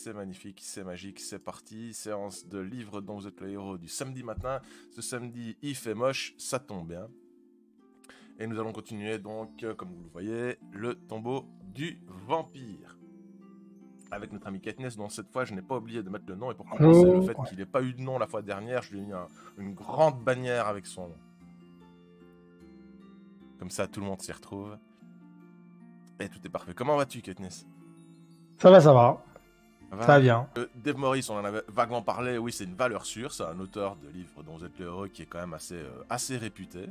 c'est magnifique, c'est magique, c'est parti. Séance de livres dont vous êtes le héros du samedi matin. Ce samedi, il fait moche, ça tombe bien. Et nous allons continuer donc, comme vous le voyez, le tombeau du vampire. Avec notre ami Katniss, dont cette fois je n'ai pas oublié de mettre le nom. Et pour compenser le fait qu'il n'ait pas eu de nom la fois dernière, je lui ai mis une grande bannière avec son nom. Comme ça, tout le monde s'y retrouve. Et tout est parfait. Comment vas-tu, Katniss? Ça va, ça va. Va. Ça va bien. Dave Morris, on en avait vaguement parlé, oui, c'est une valeur sûre, c'est un auteur de livres dont vous êtes le héros qui est quand même assez réputé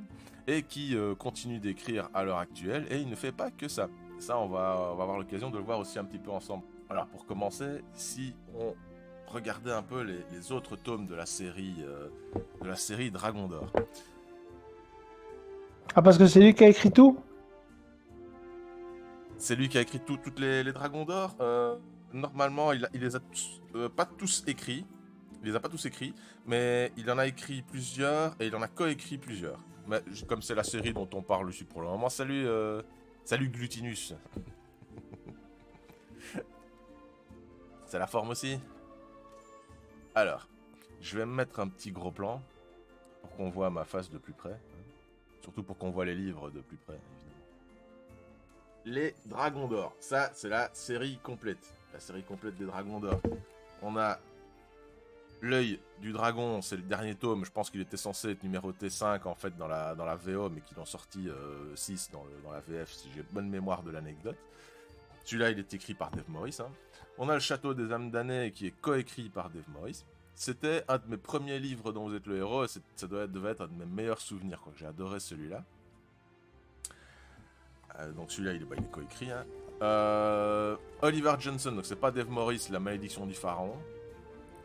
et qui continue d'écrire à l'heure actuelle, et il ne fait pas que ça. Ça, on va avoir l'occasion de le voir aussi un petit peu ensemble. Alors, pour commencer, si on regardait un peu les autres tomes de la série Dragon d'Or. Ah, parce que c'est lui qui a écrit tout? C'est lui qui a écrit toutes les Dragons d'Or. Normalement, il les a tous, pas tous écrits. Il les a pas tous écrits, mais il en a écrit plusieurs et il en a coécrit plusieurs. Mais comme c'est la série dont on parle aussi pour le moment, salut Glutinus. C'est la forme aussi. Alors, je vais me mettre un petit gros plan pour qu'on voit ma face de plus près. Surtout pour qu'on voit les livres de plus près, évidemment. Les Dragons d'Or, ça c'est la série complète. La série complète des Dragons d'Or. On a l'œil du dragon, c'est le dernier tome. Je pense qu'il était censé être numéroté 5 en fait dans la VO, mais qu'ils ont sorti 6 dans la VF, si j'ai bonne mémoire de l'anecdote. Celui-là, il est écrit par Dave Morris. Hein. On a le Château des âmes damnées qui est coécrit par Dave Morris. C'était un de mes premiers livres dont vous êtes le héros. Ça devait être un de mes meilleurs souvenirs. J'ai adoré celui-là. Donc celui-là, il est coécrit. Hein. Oliver Johnson, donc c'est pas Dave Morris, La malédiction du pharaon.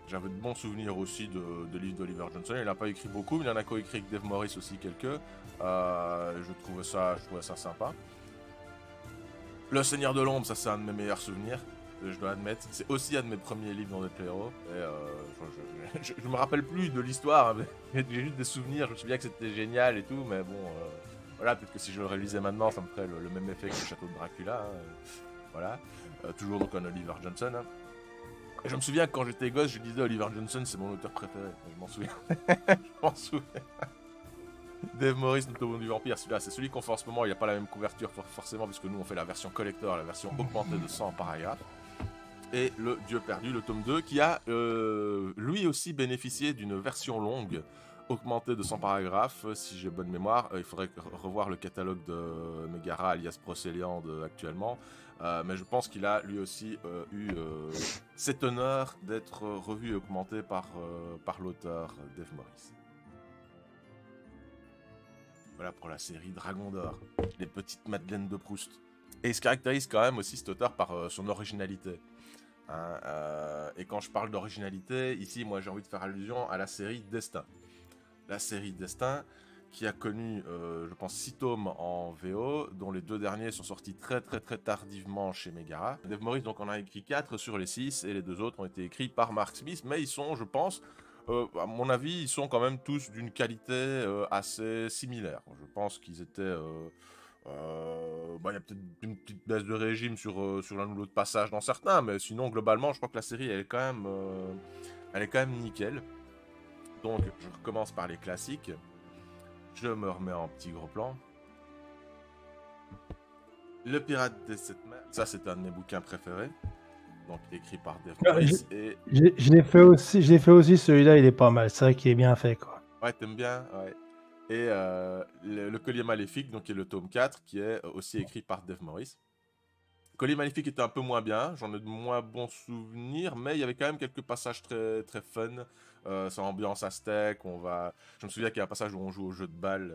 J'avais de bons souvenirs aussi de livres d'Oliver Johnson. Il n'a pas écrit beaucoup, mais il en a coécrit avec Dave Morris aussi quelques. Je trouvais ça sympa. Le Seigneur de l'Ombre, ça c'est un de mes meilleurs souvenirs, je dois admettre. C'est aussi un de mes premiers livres dans notre héros. Et je me rappelle plus de l'histoire, mais j'ai juste des souvenirs. Je me souviens que c'était génial et tout, mais bon, voilà, peut-être que si je le réalisais maintenant, ça me ferait le même effet que le Château de Dracula. Hein. Voilà, toujours donc un Oliver Johnson. Hein. Et je me souviens que quand j'étais gosse, je disais Oliver Johnson, c'est mon auteur préféré. Je m'en souviens. Je m'en souviens. Dave Morris, le tombeau du vampire, celui-là, c'est celui qu'on fait en ce moment. Il n'y a pas la même couverture forcément, puisque nous on fait la version collector, la version augmentée de 100 paragraphes. Et le Dieu perdu, le tome 2, qui a lui aussi bénéficié d'une version longue, augmentée de 100 paragraphes. Si j'ai bonne mémoire, il faudrait revoir le catalogue de Megara alias Procéliande actuellement. Mais je pense qu'il a lui aussi eu cet honneur d'être revu et augmenté par l'auteur Dave Morris. Voilà pour la série Dragon d'Or, les petites Madeleines de Proust. Et il se caractérise quand même aussi cet auteur par son originalité. Hein, et quand je parle d'originalité, ici moi j'ai envie de faire allusion à la série Destin. La série Destin qui a connu, je pense, 6 tomes en VO, dont les 2 derniers sont sortis très tardivement chez Megara. Dave Morris donc en a écrit 4 sur les 6, et les 2 autres ont été écrits par Mark Smith, mais ils sont, je pense, à mon avis, ils sont quand même tous d'une qualité assez similaire. Je pense qu'ils étaient... il y a peut-être une petite baisse de régime sur l'un ou l'autre passage dans certains, mais sinon, globalement, je crois que la série, elle est quand même nickel. Donc, je recommence par les classiques. Je me remets en petit gros plan. Le Pirate des 7 mers. Ça, c'est un de mes bouquins préférés. Donc, écrit par Dave Morris. Je l'ai fait aussi, celui-là, il est pas mal. C'est vrai qu'il est bien fait, quoi. Ouais, t'aimes bien, ouais. Et le Collier Maléfique, donc qui est le tome 4, qui est aussi écrit par Dave Morris. Collier Maléfique était un peu moins bien, j'en ai de moins bons souvenirs, mais il y avait quand même quelques passages très fun. C'est ambiance aztèque, Je me souviens qu'il y a un passage où on joue au jeu de balle,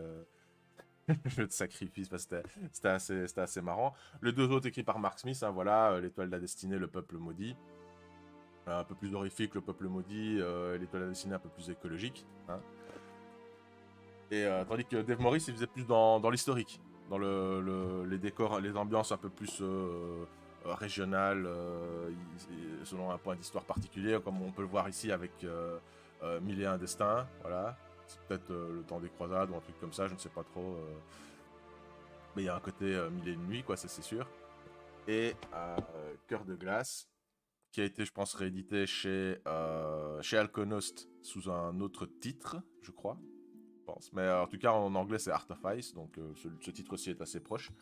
jeu de sacrifice, c'était assez marrant. Les 2 autres écrits par Mark Smith, hein, voilà, L'Étoile de la Destinée, Le Peuple Maudit. Un peu plus horrifique, Le Peuple Maudit, L'Étoile de la Destinée un peu plus écologique. Hein. Et tandis que Dave Morris, il faisait plus dans l'historique, dans les décors, les ambiances un peu plus régionales, selon un point d'histoire particulier, comme on peut le voir ici avec 1001 Destins, voilà. C'est peut-être le temps des croisades ou un truc comme ça, je ne sais pas trop. Mais il y a un côté 1001 nuits, quoi, ça c'est sûr. Et Cœur de glace, qui a été, je pense, réédité chez Alconost sous un autre titre, je crois. Je pense. Mais en tout cas, en anglais, c'est Art of Ice, donc ce titre aussi est assez proche.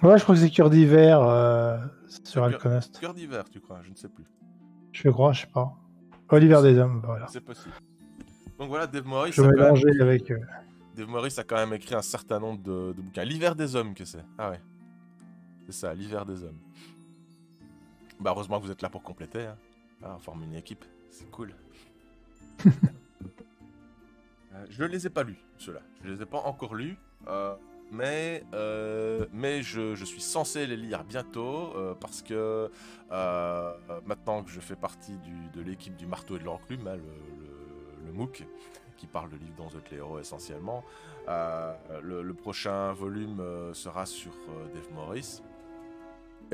Ouais, je crois que c'est Cœur d'hiver sur Alconost. Cœur d'hiver, tu crois? Je ne sais plus. Je crois, je sais pas. L'hiver des hommes, voilà. C'est possible. Donc voilà, Dave Morris. Je vais mélanger avec. Dave Morris a quand même écrit un certain nombre de bouquins. L'hiver des hommes, que c'est? Ah ouais. C'est ça, l'hiver des hommes. Bah heureusement que vous êtes là pour compléter. Hein. Ah, on forme une équipe, c'est cool. Je ne les ai pas lus, ceux-là. Je ne les ai pas encore lus. Mais je suis censé les lire bientôt parce que maintenant que je fais partie de l'équipe du marteau et de l'enclume, hein, le MOOC, qui parle de livres dont vous êtes les héros essentiellement, le prochain volume sera sur Dave Morris.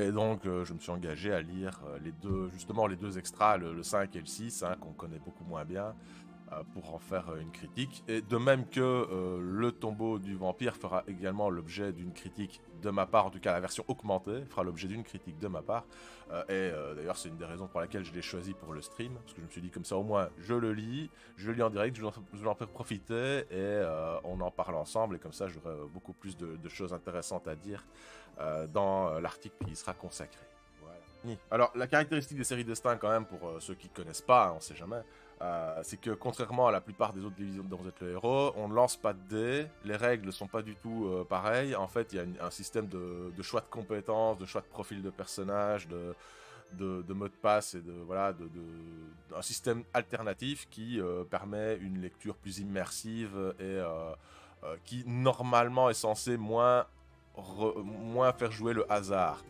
Et donc je me suis engagé à lire les deux extras, le 5 et le 6, hein, qu'on connaît beaucoup moins bien, pour en faire une critique. Et de même que le tombeau du vampire fera également l'objet d'une critique de ma part, en tout cas la version augmentée fera l'objet d'une critique de ma part. D'ailleurs c'est une des raisons pour laquelle je l'ai choisi pour le stream, parce que je me suis dit comme ça au moins je le lis en direct, je vais en faire profiter et on en parle ensemble, et comme ça j'aurai beaucoup plus de choses intéressantes à dire dans l'article qui y sera consacré. Voilà. Alors la caractéristique des séries Destin quand même, pour ceux qui ne connaissent pas, on sait jamais, c'est que contrairement à la plupart des autres divisions dont vous êtes le héros, on ne lance pas de dés, les règles ne sont pas du tout pareilles. En fait, il y a un système de choix de compétences, de choix de profil de personnage, de mots de passe et un système alternatif qui permet une lecture plus immersive et qui normalement est censé moins faire jouer le hasard.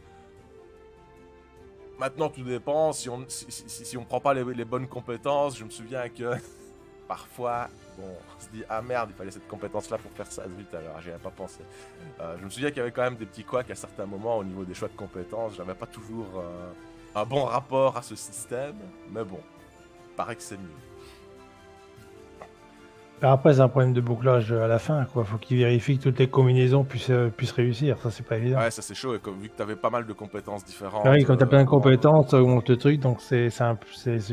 Maintenant, tout dépend. Si on prend pas les bonnes compétences, je me souviens que parfois, bon, on se dit ah merde, il fallait cette compétence-là pour faire ça. Zut, alors j'y avais pas pensé. Je me souviens qu'il y avait quand même des petits couacs à certains moments au niveau des choix de compétences. J'avais pas toujours un bon rapport à ce système, mais bon, paraît que c'est mieux. Après, c'est un problème de bouclage à la fin, quoi. Faut qu'il vérifie que toutes les combinaisons puissent réussir. Ça, c'est pas évident. Ouais, ça c'est chaud. Et vu que t'avais pas mal de compétences différentes. Oui, quand t'as plein de compétences, ça augmente le truc, donc c'est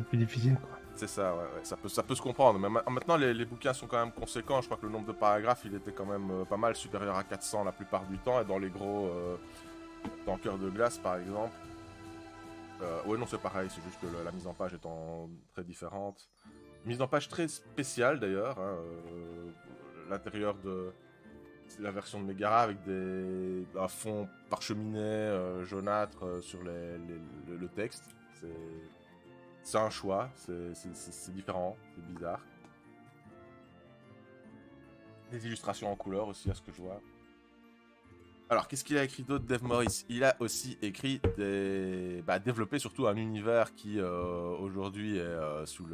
plus difficile, quoi. C'est ça, ouais, ça peut se comprendre. Mais maintenant, les bouquins sont quand même conséquents. Je crois que le nombre de paragraphes, il était quand même pas mal supérieur à 400 la plupart du temps. Et dans les gros, dans Cœur de glace, par exemple. Ouais, non, c'est pareil. C'est juste que la mise en page étant très différente. Mise en page très spéciale d'ailleurs. Hein, l'intérieur de la version de Megara avec un fond parcheminé jaunâtre sur le texte. C'est un choix, c'est différent, c'est bizarre. Des illustrations en couleur aussi, à ce que je vois. Alors, qu'est-ce qu'il a écrit d'autre, Dave Morris? Il a aussi écrit développé surtout un univers qui aujourd'hui est sous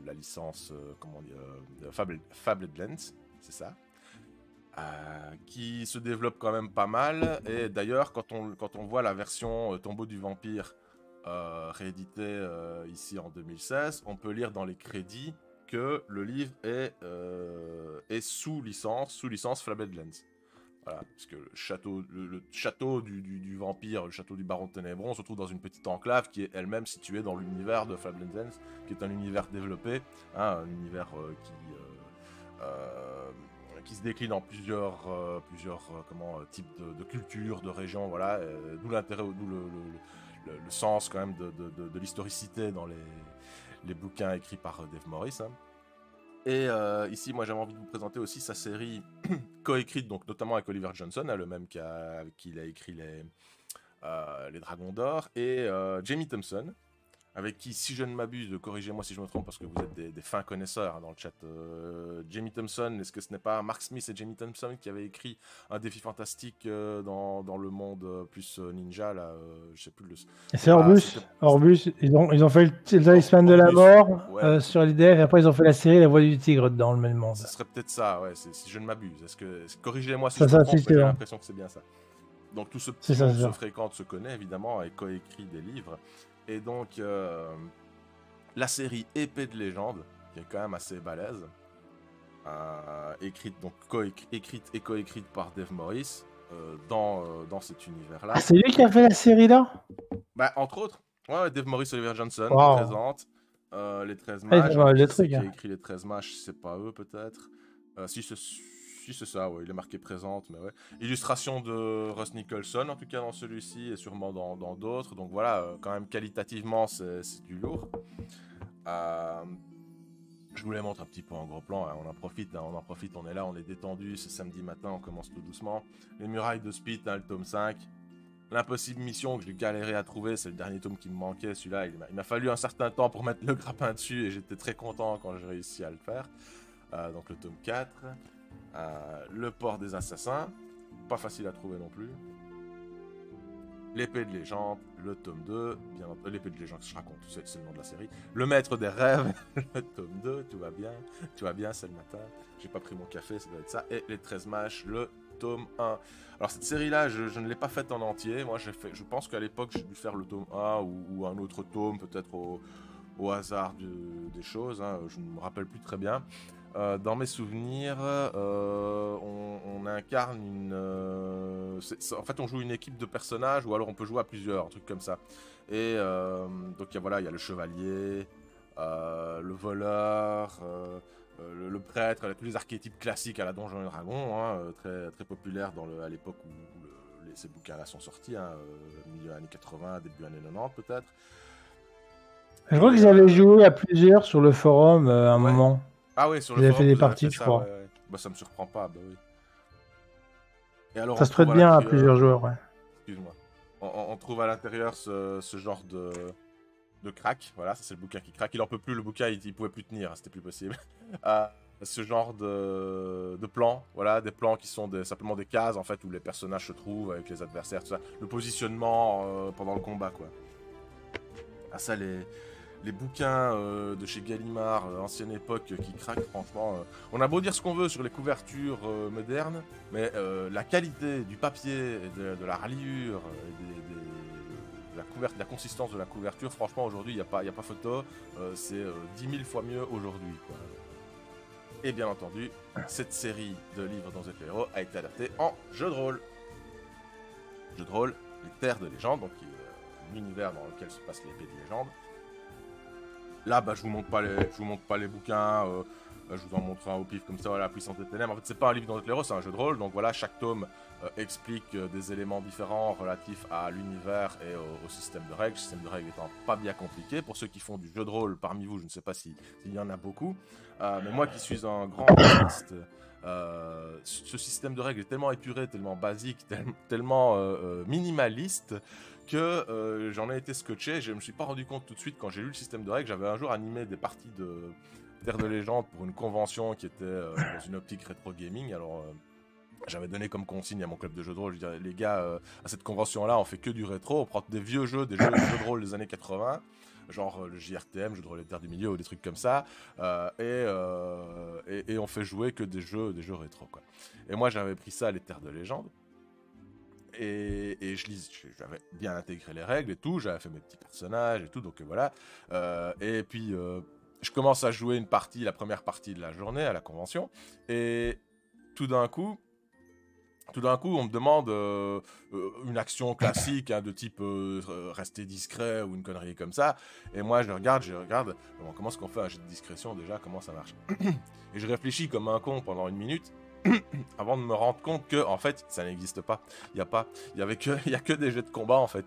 la licence Fabled Lands, c'est ça. Qui se développe quand même pas mal. Et d'ailleurs, quand on voit la version Tombeau du vampire réédité ici en 2016, on peut lire dans les crédits que le livre est sous licence Fabled Lands. Voilà, parce que le château du vampire, le château du baron de Ténébron, se trouve dans une petite enclave qui est elle-même située dans l'univers de Fabled Lands, qui est un univers développé, hein, un univers qui se décline en plusieurs types de cultures, de régions, voilà, d'où l'intérêt, d'où le sens quand même de l'historicité dans les bouquins écrits par Dave Morris. Hein. Et ici, moi, j'avais envie de vous présenter aussi sa série coécrite, donc notamment avec Oliver Johnson, hein, le même avec qui il a écrit les Dragons d'Or, et Jamie Thompson, avec qui, si je ne m'abuse, corrigez-moi si je me trompe, parce que vous êtes des fins connaisseurs hein, dans le chat. Jamie Thompson, est-ce que ce n'est pas Mark Smith et Jamie Thompson qui avaient écrit un défi fantastique dans le monde plus ninja, là, je sais plus le... C'est Orbus, ils ont fait le Talisman de la mort ouais. Sur l'IDF, et après ils ont fait la série La Voix du Tigre dans le même monde. Ce serait peut-être ça, ouais, si je ne m'abuse. Corrigez-moi si je me trompe, mais j'ai l'impression que c'est bien ça. Donc tout ce petit monde se fréquente, se connaît évidemment, et coécrit des livres. Et donc, la série Épée de légende, qui est quand même assez balèze, écrite et coécrite par Dave Morris, dans cet univers-là. Ah, c'est lui qui a fait la série là? Bah, entre autres, ouais, Dave Morris, Oliver Johnson, Wow. présente. Les 13 Ah, il matchs. fait mal de Qui trucs, a hein. écrit les 13 matchs, c'est pas eux peut-être. Si c'est ça, ouais, il est marqué présente, mais ouais. Illustration de Russ Nicholson, en tout cas dans celui-ci, et sûrement dans d'autres. Donc voilà, quand même qualitativement, c'est du lourd. Je vous les montre un petit peu en gros plan, hein. On en profite, on est là, on est détendu, c'est samedi matin, on commence tout doucement. Les murailles de Spit, hein, le tome 5. L'impossible mission que j'ai galéré à trouver, c'est le dernier tome qui me manquait, celui-là, il m'a fallu un certain temps pour mettre le grappin dessus, et j'étais très content quand j'ai réussi à le faire. Donc le tome 4, le port des assassins, pas facile à trouver non plus. L'épée de légende, le tome 2, l'épée de légende, je raconte, c'est le nom de la série. Le maître des rêves, le tome 2, tout va bien, c'est le matin, j'ai pas pris mon café, ça doit être ça. Et les 13 matchs, le tome 1. Alors cette série-là, je ne l'ai pas faite en entier, moi je pense qu'à l'époque j'ai dû faire le tome 1 ou un autre tome, peut-être au hasard des choses, hein, je ne me rappelle plus très bien. Dans mes souvenirs, on incarne en fait, on joue une équipe de personnages, ou alors on peut jouer à plusieurs, un truc comme ça. Et donc, il y a le chevalier, le voleur, le prêtre, tous les archétypes classiques à la Donjons et Dragons, hein, très, très populaires à l'époque où ces bouquins-là sont sortis, hein, milieu années 80, début années 90 peut-être. Je crois qu'ils avaient joué à plusieurs sur le forum un Ouais. moment. Ah oui, sur le Ils avaient forum, fait des vous avez parties, fait je ça, crois. ouais. Bah, ça me surprend pas, bah oui. Et alors, Ça se prête bien à plusieurs joueurs, ouais. Excuse-moi. On trouve à l'intérieur ce genre de crack. Voilà, ça c'est le bouquin qui craque. Il en peut plus, le bouquin, il pouvait plus tenir, hein, c'était plus possible. Ce genre de plans, voilà, des plans qui sont simplement des cases, en fait, où les personnages se trouvent avec les adversaires, tout ça. Le positionnement pendant le combat, quoi. Ah, ça, les bouquins de chez Gallimard, ancienne époque, qui craquent, franchement. On a beau dire ce qu'on veut sur les couvertures modernes, mais la qualité du papier, et de la reliure, de la consistance de la couverture, franchement, aujourd'hui, il n'y a pas photo. C'est 10 000 fois mieux aujourd'hui, quoi. Et bien entendu, cette série de livres dans The Héros a été adaptée en jeu de rôle. Jeu de rôle, les Terres de légende, donc qui est l'univers dans lequel se passe l'épée de légende. Là, bah, je vous montre pas les bouquins, je vous en montre un au pif comme ça, voilà, Puissance des Ténèbres. En fait, c'est pas un livre dans notre héros, c'est un jeu de rôle. Donc voilà, chaque tome explique des éléments différents relatifs à l'univers et au système de règles. Le système de règles étant pas bien compliqué. Pour ceux qui font du jeu de rôle parmi vous, je ne sais pas s'il y en a beaucoup. Mais moi qui suis un grand artiste, ce système de règles est tellement épuré, tellement basique, tellement minimaliste, que j'en ai été scotché. Je me suis pas rendu compte tout de suite quand j'ai lu le système de règles. J'avais un jour animé des parties de Terre de légende pour une convention qui était dans une optique rétro gaming. Alors j'avais donné comme consigne à mon club de jeux de rôle, je dirais, les gars, à cette convention-là, on fait que du rétro, on prend des vieux jeux, des jeux de rôle des années 80, genre le JRTM, jeu de rôle des Terres du Milieu, ou des trucs comme ça, et on fait jouer que des jeux rétro, quoi. Et moi, j'avais pris ça, les Terres de légende. Et j'avais bien intégré les règles et tout, j'avais fait mes petits personnages et tout, donc voilà. Et puis, je commence à jouer la première partie de la journée à la convention, et tout d'un coup, on me demande une action classique, hein, de type rester discret ou une connerie comme ça. Et moi, je regarde, comment est-ce qu'on fait un jet de discrétion déjà, comment ça marche. Et je réfléchis comme un con pendant une minute, avant de me rendre compte que, en fait, ça n'existe pas. Il y a que des jets de combat, en fait.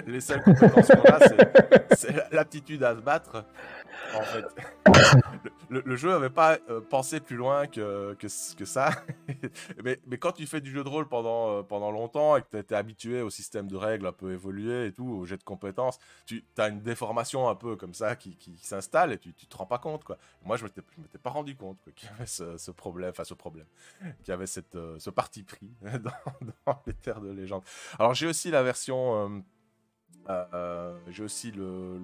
Les seules compétences qu'on a, c'est l'aptitude à se battre. En fait, le jeu n'avait pas pensé plus loin que ça. mais quand tu fais du jeu de rôle pendant longtemps et que tu été habitué au système de règles un peu évolué et tout, au jet de compétences, tu as une déformation un peu comme ça qui s'installe et tu te rends pas compte, quoi. Moi, je m'étais pas rendu compte, quoi, qu'il y avait ce problème, qu'il y avait ce parti pris dans les Terres de légende. Alors, j'ai aussi la version... j'ai aussi le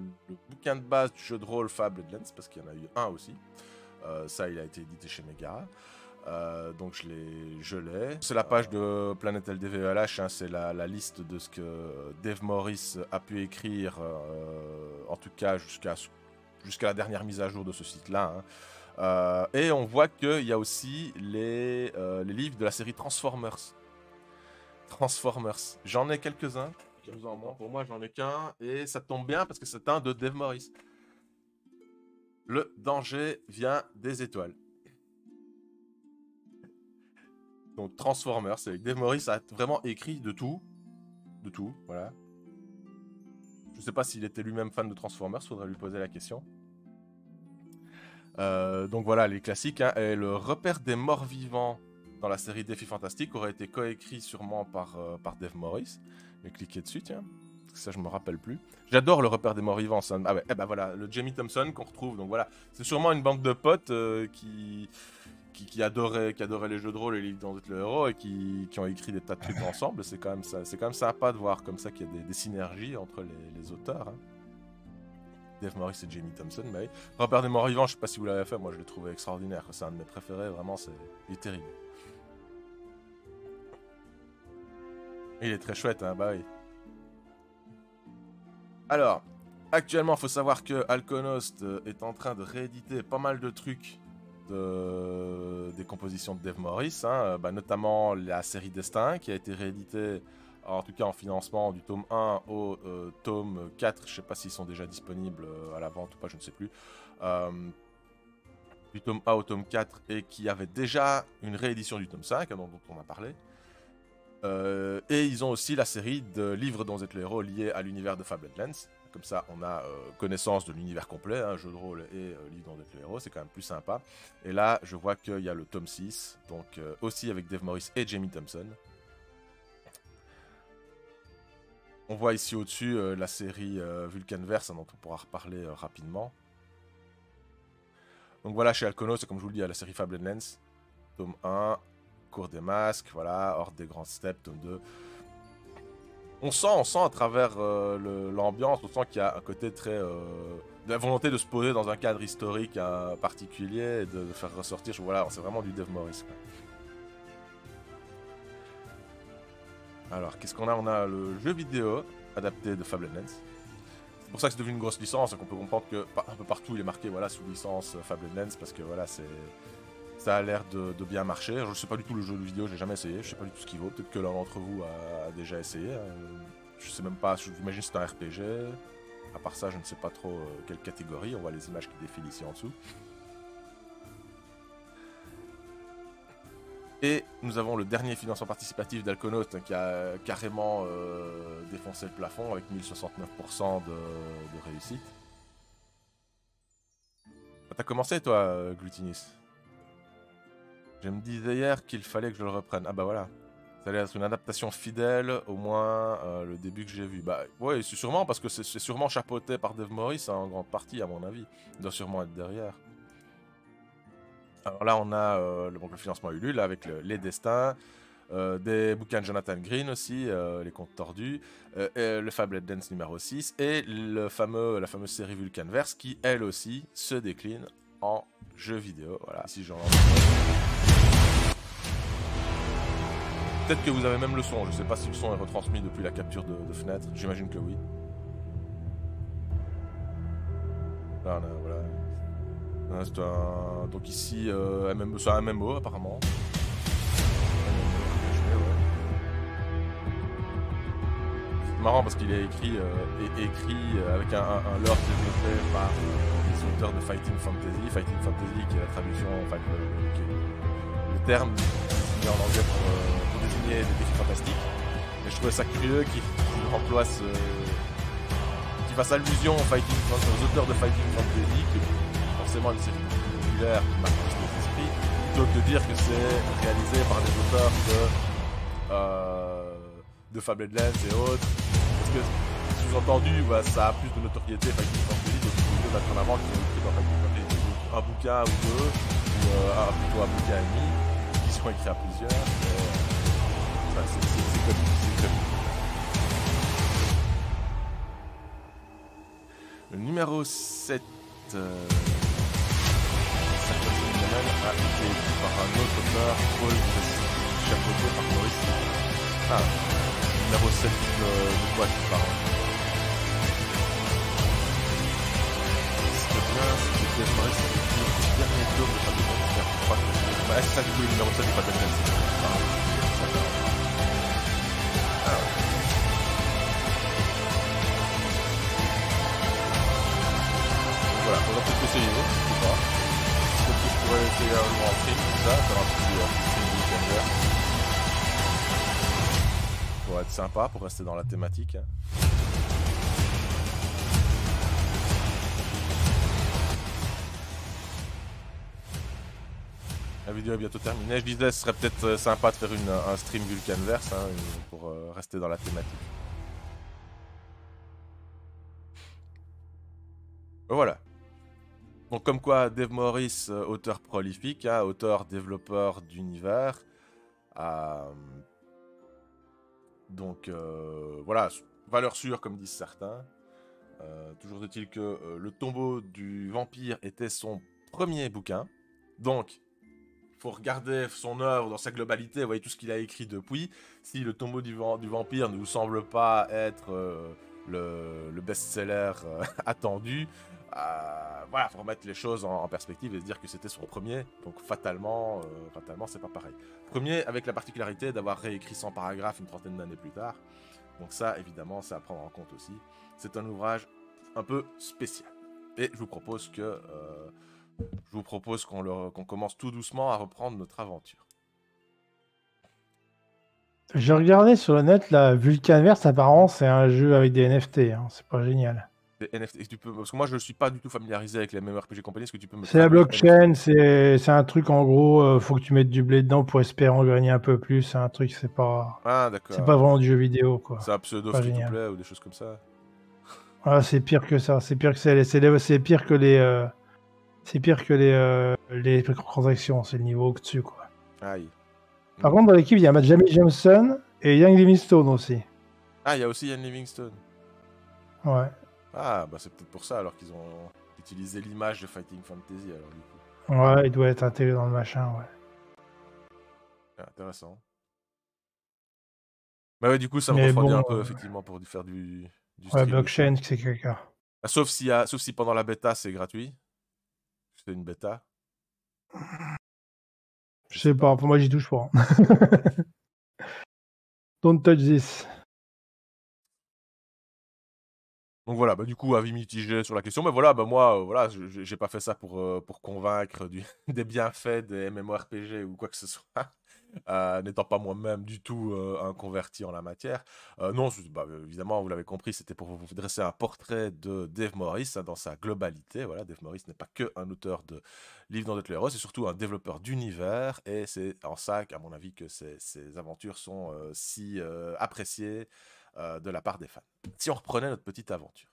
bouquin de base du jeu de rôle Fablelands, parce qu'il y en a eu un aussi. Ça, il a été édité chez Megara. Donc je l'ai. C'est la page de Planète LDVELH, hein, c'est la liste de ce que Dave Morris a pu écrire, en tout cas jusqu'à la dernière mise à jour de ce site-là. Hein. Et on voit qu'il y a aussi les livres de la série Transformers. Transformers. J'en ai quelques-uns. Pour moi, j'en ai qu'un. Et ça tombe bien parce que c'est un de Dave Morris. Le danger vient des étoiles. Donc Transformers, c'est avec Dave Morris a vraiment écrit de tout. De tout, voilà. Je sais pas s'il était lui-même fan de Transformers, faudrait lui poser la question. Donc voilà, les classiques. Hein, et le repère des morts vivants dans la série Défis Fantastiques aurait été coécrit sûrement par Dave Morris. Je vais cliquer dessus, tiens. Parce que ça, je me rappelle plus. J'adore le repère des morts vivants. Ça. Ah ouais, eh ben voilà, le Jamie Thompson qu'on retrouve. Donc voilà, c'est sûrement une bande de potes qui adoraient les jeux de rôle et les livres dont vous êtes le héros et qui ont écrit des tas de trucs ensemble. C'est quand même sympa de voir comme ça qu'il y a des synergies entre les auteurs. Hein. Dave Morris et Jamie Thompson, bah oui. Repère des morts vivants, je sais pas si vous l'avez fait, moi je l'ai trouvé extraordinaire. C'est un de mes préférés, vraiment, il est terrible. Il est très chouette, hein, bah oui. Alors, actuellement, il faut savoir que Alkonost est en train de rééditer pas mal de trucs des compositions de Dave Morris, hein, bah, notamment la série Destin qui a été rééditée, en tout cas en financement, du tome 1 au tome 4. Je sais pas s'ils sont déjà disponibles à la vente ou pas, je ne sais plus. Du tome 1 au tome 4 et qui avait déjà une réédition du tome 5 hein, dont on a parlé. Et ils ont aussi la série de livres dont vous êtes le héros liés à l'univers de Fablelands. Comme ça, on a connaissance de l'univers complet, hein, jeu de rôle et livre dont vous êtes le héros, c'est quand même plus sympa. Et là, je vois qu'il y a le tome 6, donc aussi avec Dave Morris et Jamie Thompson. On voit ici au-dessus la série Vulcanverse, hein, dont on pourra reparler rapidement. Donc voilà, chez Alkonost, comme je vous le dis, il y a la série Fablelands, tome 1, Cour des Masques, voilà, Horde des Grands Steppes, tome 2. On sent à travers l'ambiance, on sent qu'il y a un côté très... de la volonté de se poser dans un cadre historique particulier et de faire ressortir... Voilà, c'est vraiment du Dave Morris, quoi. Alors, qu'est-ce qu'on a? On a le jeu vidéo adapté de Fablelands. C'est pour ça que c'est devenu une grosse licence, qu'on peut comprendre que un peu partout il est marqué voilà, sous licence Fablelands, parce que voilà, ça a l'air de bien marcher. Je ne sais pas du tout le jeu vidéo, je l'ai jamais essayé, je sais pas du tout ce qu'il vaut. Peut-être que l'un d'entre vous a déjà essayé. Je sais même pas, j'imagine que c'est un RPG. À part ça, je ne sais pas trop quelle catégorie. On voit les images qui défilent ici en dessous. Et nous avons le dernier financement participatif d'Alkonost hein, qui a carrément défoncé le plafond avec 1069% de réussite. T'as commencé toi, Glutinis? Je me disais hier qu'il fallait que je le reprenne. Ah bah voilà. Ça allait être une adaptation fidèle, au moins le début que j'ai vu. Bah ouais, c'est sûrement parce que c'est sûrement chapeauté par Dave Morris hein, en grande partie à mon avis. Il doit sûrement être derrière. Alors là, on a le financement Ulule avec les destins, des bouquins de Jonathan Green aussi, les contes tordus, le Fablelands numéro 6 et la fameuse série Vulcanverse qui, elle aussi, se décline en jeu vidéo. Voilà, ici j'en lance. Peut-être que vous avez même le son, je ne sais pas si le son est retransmis depuis la capture de fenêtre, j'imagine que oui. Là, on a, voilà. Donc ici, c'est un MMO apparemment. C'est marrant parce qu'il est écrit avec un lore développé par les auteurs de Fighting Fantasy. Fighting Fantasy qui est la traduction, enfin le terme mis en anglais pour désigner des défis fantastiques. Et je trouvais ça curieux qu'il emploie qu'il fasse allusion aux auteurs de Fighting Fantasy, qui forcément une série populaire qui marque plus les esprits, plutôt que de dire que c'est réalisé par des auteurs de Fablelands et autres. Parce que, sous-entendu, bah, ça a plus de notoriété Fighting Fantasy, donc il faut mettre en avant qu'ils ont écrit dans Fighting Fantasy un bouquin ou deux, ou plutôt un bouquin et demi, qui sont écrits à plusieurs. C'est comme le numéro 7 a été écrit par un autre auteur, Paul chapeauté par Maurice. Ah, numéro 7 de quoi tu parles? Ce qui est bien, c'est que Dave Morris a écrit le dernier tome de Fablelands. C'est ça du coup le numéro 7 de Fablelands. ça, faire un petit stream Vulcanverse. Pour être sympa, pour rester dans la thématique. Hein. La vidéo est bientôt terminée. Je disais, ce serait peut-être sympa de faire un stream Vulcanverse hein, pour rester dans la thématique. Voilà. Donc comme quoi, Dave Morris, auteur prolifique, hein, auteur-développeur d'univers. Donc voilà, valeur sûre comme disent certains. Toujours est-il que Le tombeau du vampire était son premier bouquin. Donc, il faut regarder son œuvre dans sa globalité, vous voyez tout ce qu'il a écrit depuis. Si Le tombeau du vampire ne vous semble pas être le best-seller attendu, voilà, faut remettre les choses en perspective et se dire que c'était son premier. Donc fatalement, c'est pas pareil. Premier avec la particularité d'avoir réécrit 100 paragraphes une trentaine d'années plus tard. Donc ça, évidemment, c'est à prendre en compte aussi. C'est un ouvrage un peu spécial. Et je vous propose qu'on commence tout doucement à reprendre notre aventure. J'ai regardé sur le net, la Vulcanverse, apparemment, c'est un jeu avec des NFT. Hein. C'est pas génial. Des NFT, parce que moi je ne suis pas du tout familiarisé avec les MMORPG Company, est-ce que tu peux me C'est la blockchain, c'est un truc en gros, faut que tu mettes du blé dedans pour espérer en gagner un peu plus. C'est un truc, c'est pas. Ah d'accord. C'est pas vraiment du jeu vidéo quoi. C'est un pseudo free-to-play ou des choses comme ça. Ah, c'est pire que ça. C'est pire que c'est pire que les transactions. C'est le niveau au-dessus quoi. Aïe. Par contre, dans l'équipe, il y a Jamie Jameson et Young Livingstone aussi. Ah, il y a aussi Ian Livingstone. Ouais. Ah, bah c'est peut-être pour ça alors qu'ils ont utilisé l'image de Fighting Fantasy alors du coup. Ouais, il doit être intégré dans le machin, ouais. Ah, intéressant. Bah ouais, du coup, ça me refroidit un peu, effectivement, pour faire du stream. Ouais, blockchain, c'est quelqu'un. Ah, sauf si pendant la bêta, c'est gratuit. C'est une bêta. Je sais pas, pour moi, j'y touche pas. Don't touch this. Donc voilà, bah du coup, avis mitigé sur la question. Mais voilà, bah moi, voilà, j'ai pas fait ça pour convaincre des bienfaits des MMORPG ou quoi que ce soit. N'étant pas moi-même du tout un converti en la matière. Non, bah, évidemment, vous l'avez compris, c'était pour vous dresser un portrait de Dave Morris hein, dans sa globalité. Voilà, Dave Morris n'est pas qu'un auteur de livres dans Héros, c'est surtout un développeur d'univers. Et c'est en ça qu'à mon avis, que ces aventures sont si appréciées de la part des fans. Si on reprenait notre petite aventure.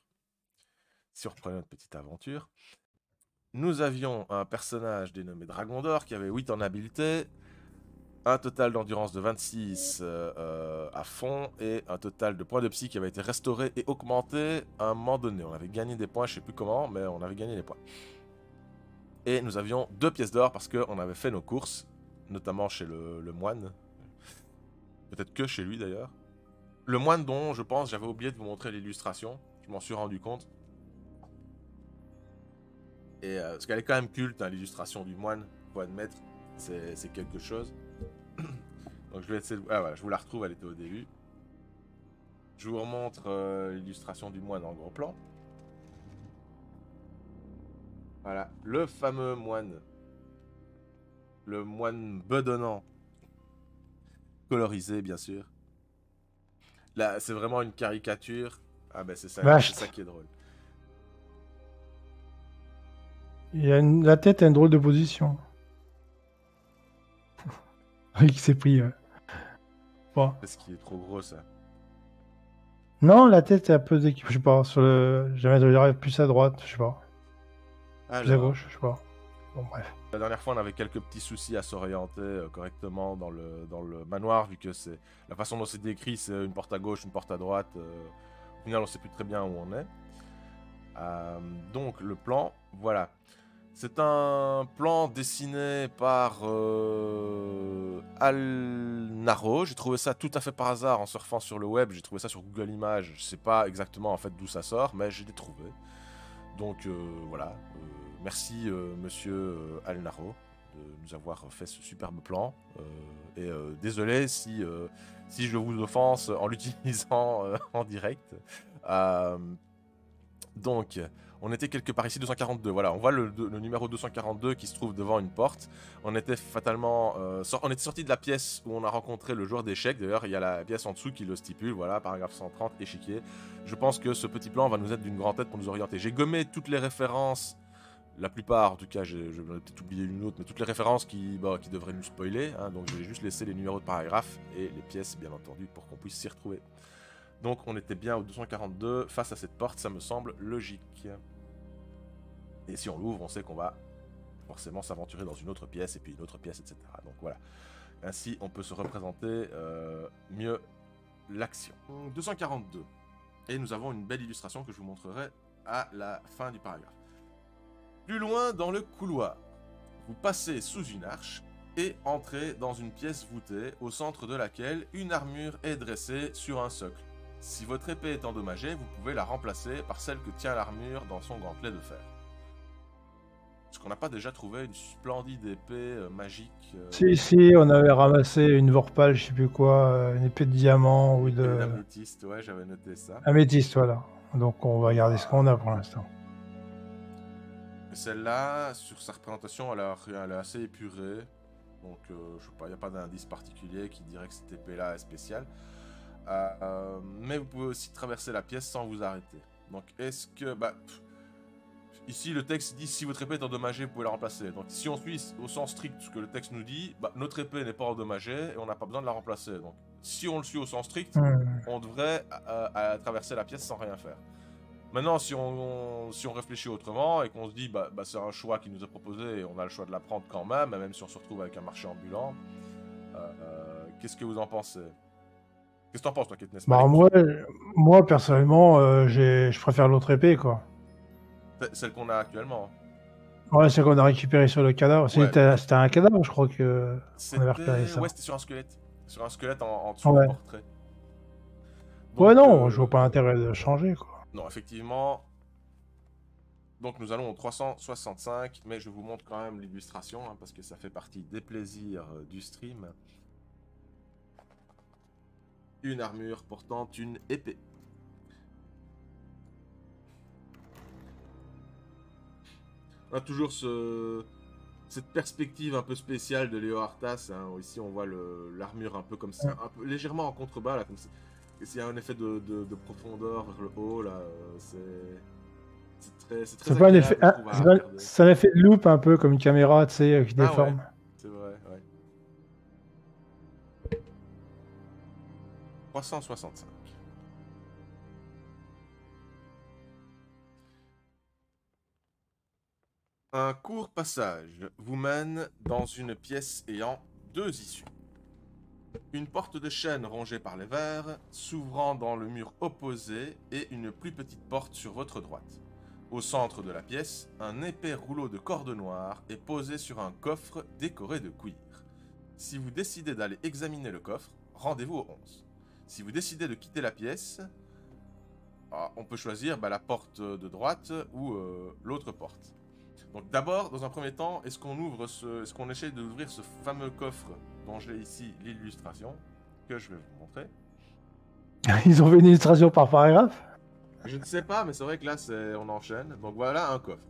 Nous avions un personnage dénommé Dragon d'Or qui avait 8 en habileté, un total d'endurance de 26 à fond et un total de points de psy qui avait été restauré et augmenté à un moment donné. On avait gagné des points, je sais plus comment, mais on avait gagné des points. Et nous avions 2 pièces d'or parce qu'on avait fait nos courses, notamment chez le moine. Peut-être que chez lui d'ailleurs. Le moine dont, je pense, j'avais oublié de vous montrer l'illustration. Je m'en suis rendu compte. Et parce qu'elle est quand même culte, hein, l'illustration du moine, faut admettre. C'est quelque chose. Donc je vais essayer de... Ah voilà, je vous la retrouve, elle était au début. Je vous remontre l'illustration du moine en gros plan. Voilà, le fameux moine. Le moine bedonnant. Colorisé, bien sûr. Là, c'est vraiment une caricature. Ah ben c'est ça qui est drôle. La tête a une drôle de position. Oui, qui s'est pris... Bon. Parce qu'il est trop gros, ça. Non, la tête est un peu d'équipe, je sais pas. J'aimerais plus à droite, je sais pas. Alors... Plus à gauche, je sais pas. Bon, bref. La dernière fois, on avait quelques petits soucis à s'orienter correctement dans le manoir, vu que c'est la façon dont c'est décrit, c'est une porte à gauche, une porte à droite. Au final, on sait plus très bien où on est. Donc, le plan, voilà. C'est un plan dessiné par Al Naro. J'ai trouvé ça tout à fait par hasard en surfant sur le web. J'ai trouvé ça sur Google Images. Je sais pas exactement en fait d'où ça sort, mais j'ai trouvé. Donc voilà. Merci monsieur Al Naro de nous avoir fait ce superbe plan. Et désolé si je vous offense en l'utilisant en direct. Donc, On était quelque part ici, 242. Voilà, on voit le numéro 242 qui se trouve devant une porte. On était fatalement... on était sorti de la pièce où on a rencontré le joueur d'échecs. D'ailleurs, il y a la pièce en dessous qui le stipule. Voilà, paragraphe 130, échiquier. Je pense que ce petit plan va nous être d'une grande aide pour nous orienter. J'ai gommé toutes les références... La plupart, en tout cas, je vais peut-être oublier une autre, mais toutes les références qui devraient nous spoiler. Hein, donc je vais juste laisser les numéros de paragraphes et les pièces, bien entendu, pour qu'on puisse s'y retrouver. Donc on était bien au 242 face à cette porte, ça me semble logique. Et si on l'ouvre, on sait qu'on va forcément s'aventurer dans une autre pièce, et puis une autre pièce, etc. Donc voilà. Ainsi, on peut se représenter mieux l'action. 242. Et nous avons une belle illustration que je vous montrerai à la fin du paragraphe. Plus loin dans le couloir, vous passez sous une arche et entrez dans une pièce voûtée au centre de laquelle une armure est dressée sur un socle. Si votre épée est endommagée, vous pouvez la remplacer par celle que tient l'armure dans son gantelet de fer. Est-ce qu'on n'a pas déjà trouvé une splendide épée magique Si, on avait ramassé une Vorpal, je sais plus quoi, une épée de diamant ou de... Une améthyste, ouais, j'avais noté ça. Améthyste, voilà. Donc on va garder ce qu'on a pour l'instant. Celle-là, sur sa représentation, elle est assez épurée. Donc, je sais pas, il n'y a pas d'indice particulier qui dirait que cette épée-là est spéciale. Mais vous pouvez aussi traverser la pièce sans vous arrêter. Donc, est-ce que... ici, le texte dit si votre épée est endommagée, vous pouvez la remplacer. Donc, si on suit au sens strict ce que le texte nous dit, notre épée n'est pas endommagée et on n'a pas besoin de la remplacer. Donc, si on le suit au sens strict, on devrait traverser la pièce sans rien faire. Maintenant, si on réfléchit autrement et qu'on se dit c'est un choix qui nous est proposé et on a le choix de la prendre quand même si on se retrouve avec un marché ambulant, qu'est-ce que vous en pensez? Qu'est-ce que t'en penses, toi, Katniss? Moi, personnellement, je préfère l'autre épée, quoi. Celle qu'on a actuellement. Ouais, celle qu'on a récupérée sur le cadavre. Ouais. C'était un cadavre, je crois que on avait repéré ça. Ouais, c'était sur un squelette. Sur un squelette en dessous du portrait. Donc, ouais, non, je vois pas l'intérêt de changer, quoi. Non, effectivement. Donc nous allons au 365, mais je vous montre quand même l'illustration, hein, parce que ça fait partie des plaisirs du stream. Une armure portant une épée. On a toujours cette perspective un peu spéciale de Léo Arthas. Hein. Ici, on voit l'armure un peu comme ça, un peu légèrement en contrebas, là, comme ça. Il y a un effet de profondeur vers le haut, là, c'est très agréable. C'est un effet de loupe, un peu comme une caméra, tu sais, qui déforme. Ouais. C'est vrai, ouais. 365. Un court passage vous mène dans une pièce ayant deux issues. Une porte de chêne rongée par les vers, s'ouvrant dans le mur opposé et une plus petite porte sur votre droite. Au centre de la pièce, un épais rouleau de corde noire est posé sur un coffre décoré de cuir. Si vous décidez d'aller examiner le coffre, rendez-vous au 11. Si vous décidez de quitter la pièce, on peut choisir la porte de droite ou l'autre porte. Donc d'abord, dans un premier temps, est-ce qu'on essaie d'ouvrir ce fameux coffre dont j'ai ici l'illustration, que je vais vous montrer. Ils ont fait une illustration par paragraphe? Je ne sais pas, mais c'est vrai que là, on enchaîne. Donc voilà un coffre.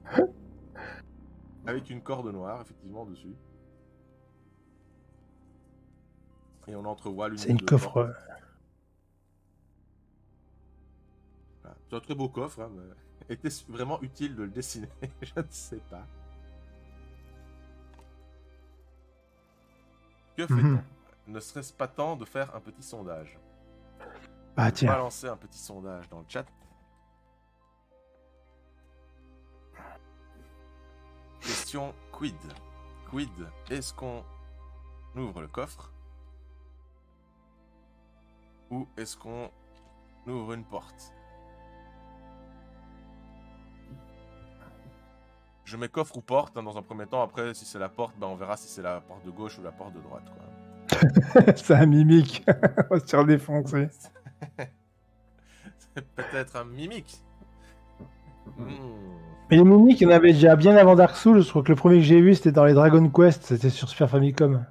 Avec une corde noire, effectivement, dessus. Et on entrevoit l'une. C'est une coffre. Voilà. C'est un très beau coffre, hein, mais était-ce vraiment utile de le dessiner? Je ne sais pas. Que fait-on? Ne serait-ce pas temps de faire un petit sondage? Tiens. On va lancer un petit sondage dans le chat. Question quid? Quid, est-ce qu'on ouvre le coffre? Ou est-ce qu'on ouvre une porte? Je mets coffre ou porte dans un premier temps. Après, si c'est la porte, on verra si c'est la porte de gauche ou la porte de droite, quoi. C'est un mimique. On va se faire défoncer. C'est peut-être un mimique. Mais les mimiques, il y en avait déjà bien avant Dark Souls. Je crois que le premier que j'ai vu, c'était dans les Dragon Quest. C'était sur Super Famicom.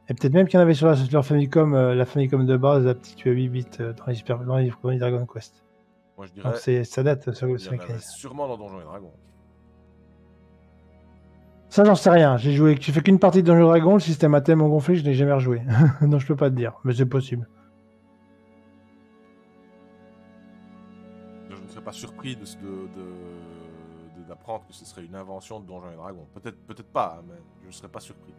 Et peut-être même qu'il y en avait sur la Super Famicom, la Famicom de base, la petite 8 bits dans les Dragon Quest. Moi je dirais... Ça date, ce il y en avait mécanisme. sûrement dans Donjons et Dragons. Ça, j'en sais rien. J'ai fait qu'une partie de Donjons et Dragons. Le système a tellement gonflé, je n'ai jamais rejoué. Donc je peux pas te dire, mais c'est possible. Je ne serais pas surpris d'apprendre que ce serait une invention de Donjons et Dragons. Peut-être pas, mais je ne serais pas surpris.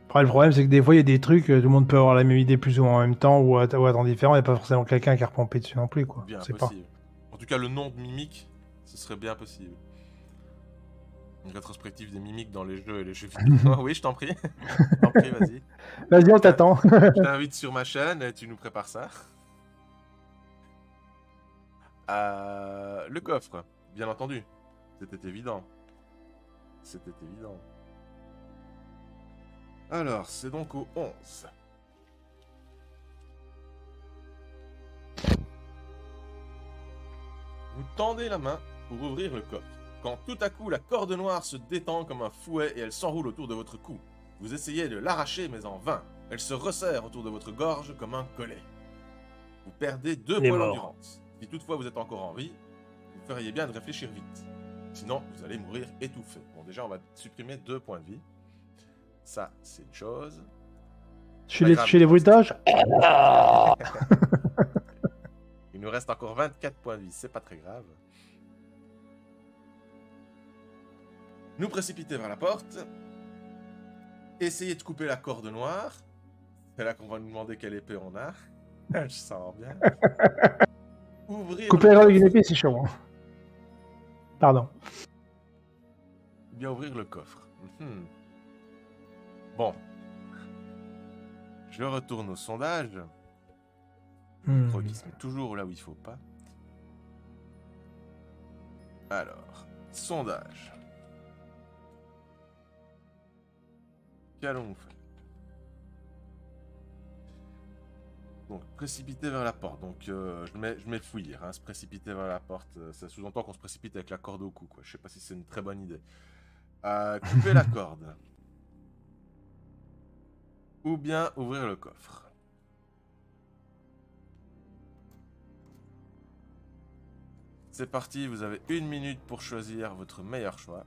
Après, le problème, c'est que des fois, il y a des trucs, tout le monde peut avoir la même idée plus ou moins en même temps ou à temps différent. Il n'y a pas forcément quelqu'un qui a repompé dessus non plus, quoi. Bien C'est possible. En tout cas, le nom de Mimique, ce serait bien possible. Une rétrospective des mimiques dans les jeux et les jeux vidéo. Oui, je t'en prie. Je t'en prie, vas-y. Vas-y, on t'attend. Je t'invite sur ma chaîne et tu nous prépares ça. Le coffre, bien entendu. C'était évident. C'était évident. Alors, c'est donc au 11. Vous tendez la main pour ouvrir le coffre. Quand tout à coup la corde noire se détend comme un fouet et elle s'enroule autour de votre cou. Vous essayez de l'arracher mais en vain. Elle se resserre autour de votre gorge comme un collet. Vous perdez 2 points d'endurance. Si toutefois vous êtes encore en vie, vous feriez bien de réfléchir vite. Sinon, vous allez mourir étouffé. Bon, déjà, on va supprimer 2 points de vie. Ça, c'est une chose. Je suis les bruitages. Il nous reste encore 24 points de vie. C'est pas très grave. Nous précipiter vers la porte. Essayez de couper la corde noire. C'est là qu'on va nous demander quelle épée on a. Je sens bien. Ouvrir. Couper la corde avec une épée, c'est chaud. Hein. Pardon. Bien ouvrir le coffre. Bon. Je retourne au sondage. Je crois qu'il se met toujours là où il faut pas. Alors, sondage. Qu'allons-nous faire? Donc, précipiter vers la porte. Donc, je mets fouillir. Hein. Se précipiter vers la porte, ça sous-entend qu'on se précipite avec la corde au cou. Quoi. Je sais pas si c'est une très bonne idée. Couper la corde. Ou bien ouvrir le coffre. C'est parti, vous avez 1 minute pour choisir votre meilleur choix.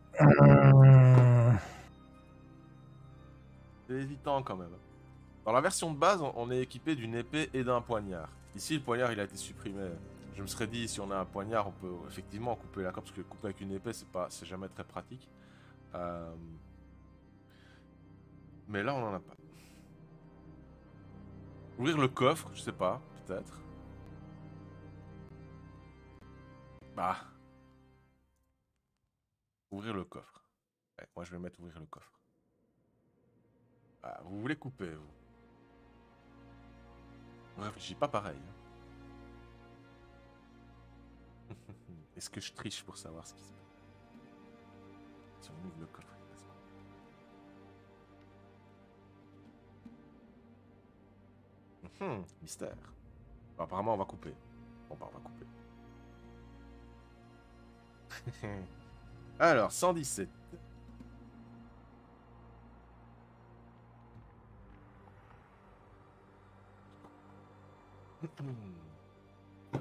C'est hésitant quand même. Dans la version de base, on est équipé d'une épée et d'un poignard. Ici, le poignard, il a été supprimé. Je me serais dit, si on a un poignard, on peut effectivement couper la corde, parce que couper avec une épée, c'est jamais très pratique. Mais là, on n'en a pas. Ouvrir le coffre, je sais pas, peut-être. Bah. Ouvrir le coffre. Ouais, moi, je vais mettre ouvrir le coffre. Ah, vous voulez couper, vous. On réfléchit pas pareil. Hein. Est-ce que je triche pour savoir ce qui se passe? Si on ouvre le coffre. Mystère. Bon, apparemment, on va couper. Bon, bah, on va couper. Alors, 117.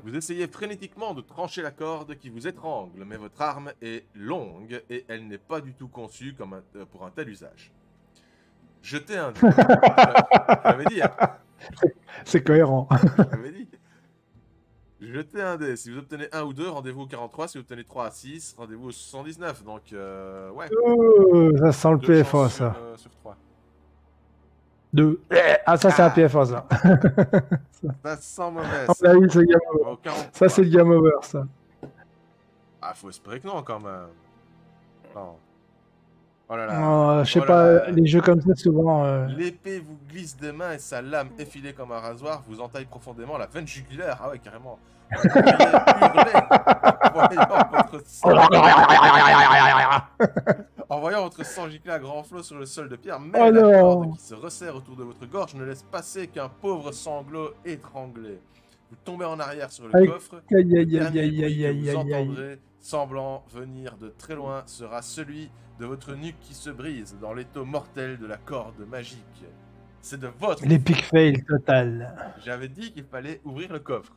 Vous essayez frénétiquement de trancher la corde qui vous étrangle, mais votre arme est longue et elle n'est pas du tout conçue comme pour un tel usage. Jetez un dé. J'avais dit. Hein. C'est cohérent. J'avais dit. Jetez un dé. Si vous obtenez 1 ou 2, rendez-vous au 43. Si vous obtenez 3 à 6, rendez-vous au 79. Donc, ouais. Ça sent le PFA, ça. Sur 3. 2. Ah, ça, c'est un PFA, ça. Ça sent mauvais. Ça, oui, c'est game over. Ça, c'est le game over, ça. Ah, faut espérer que non, quand même. Non. Oh là là. Je sais pas, les jeux comme ça, souvent... L'épée vous glisse des mains et sa lame effilée comme un rasoir vous entaille profondément la veine jugulaire. Ah ouais, carrément. Vous en voyant votre sang gicler à grand flot sur le sol de pierre, mais la corde qui se resserre autour de votre gorge ne laisse passer qu'un pauvre sanglot étranglé. Vous tombez en arrière sur le coffre. Le dernier bruit que vous entendrez, semblant venir de très loin, sera celui de votre nuque qui se brise dans l'étau mortel de la corde magique. C'est de votre... L'epic fail total. J'avais dit qu'il fallait ouvrir le coffre.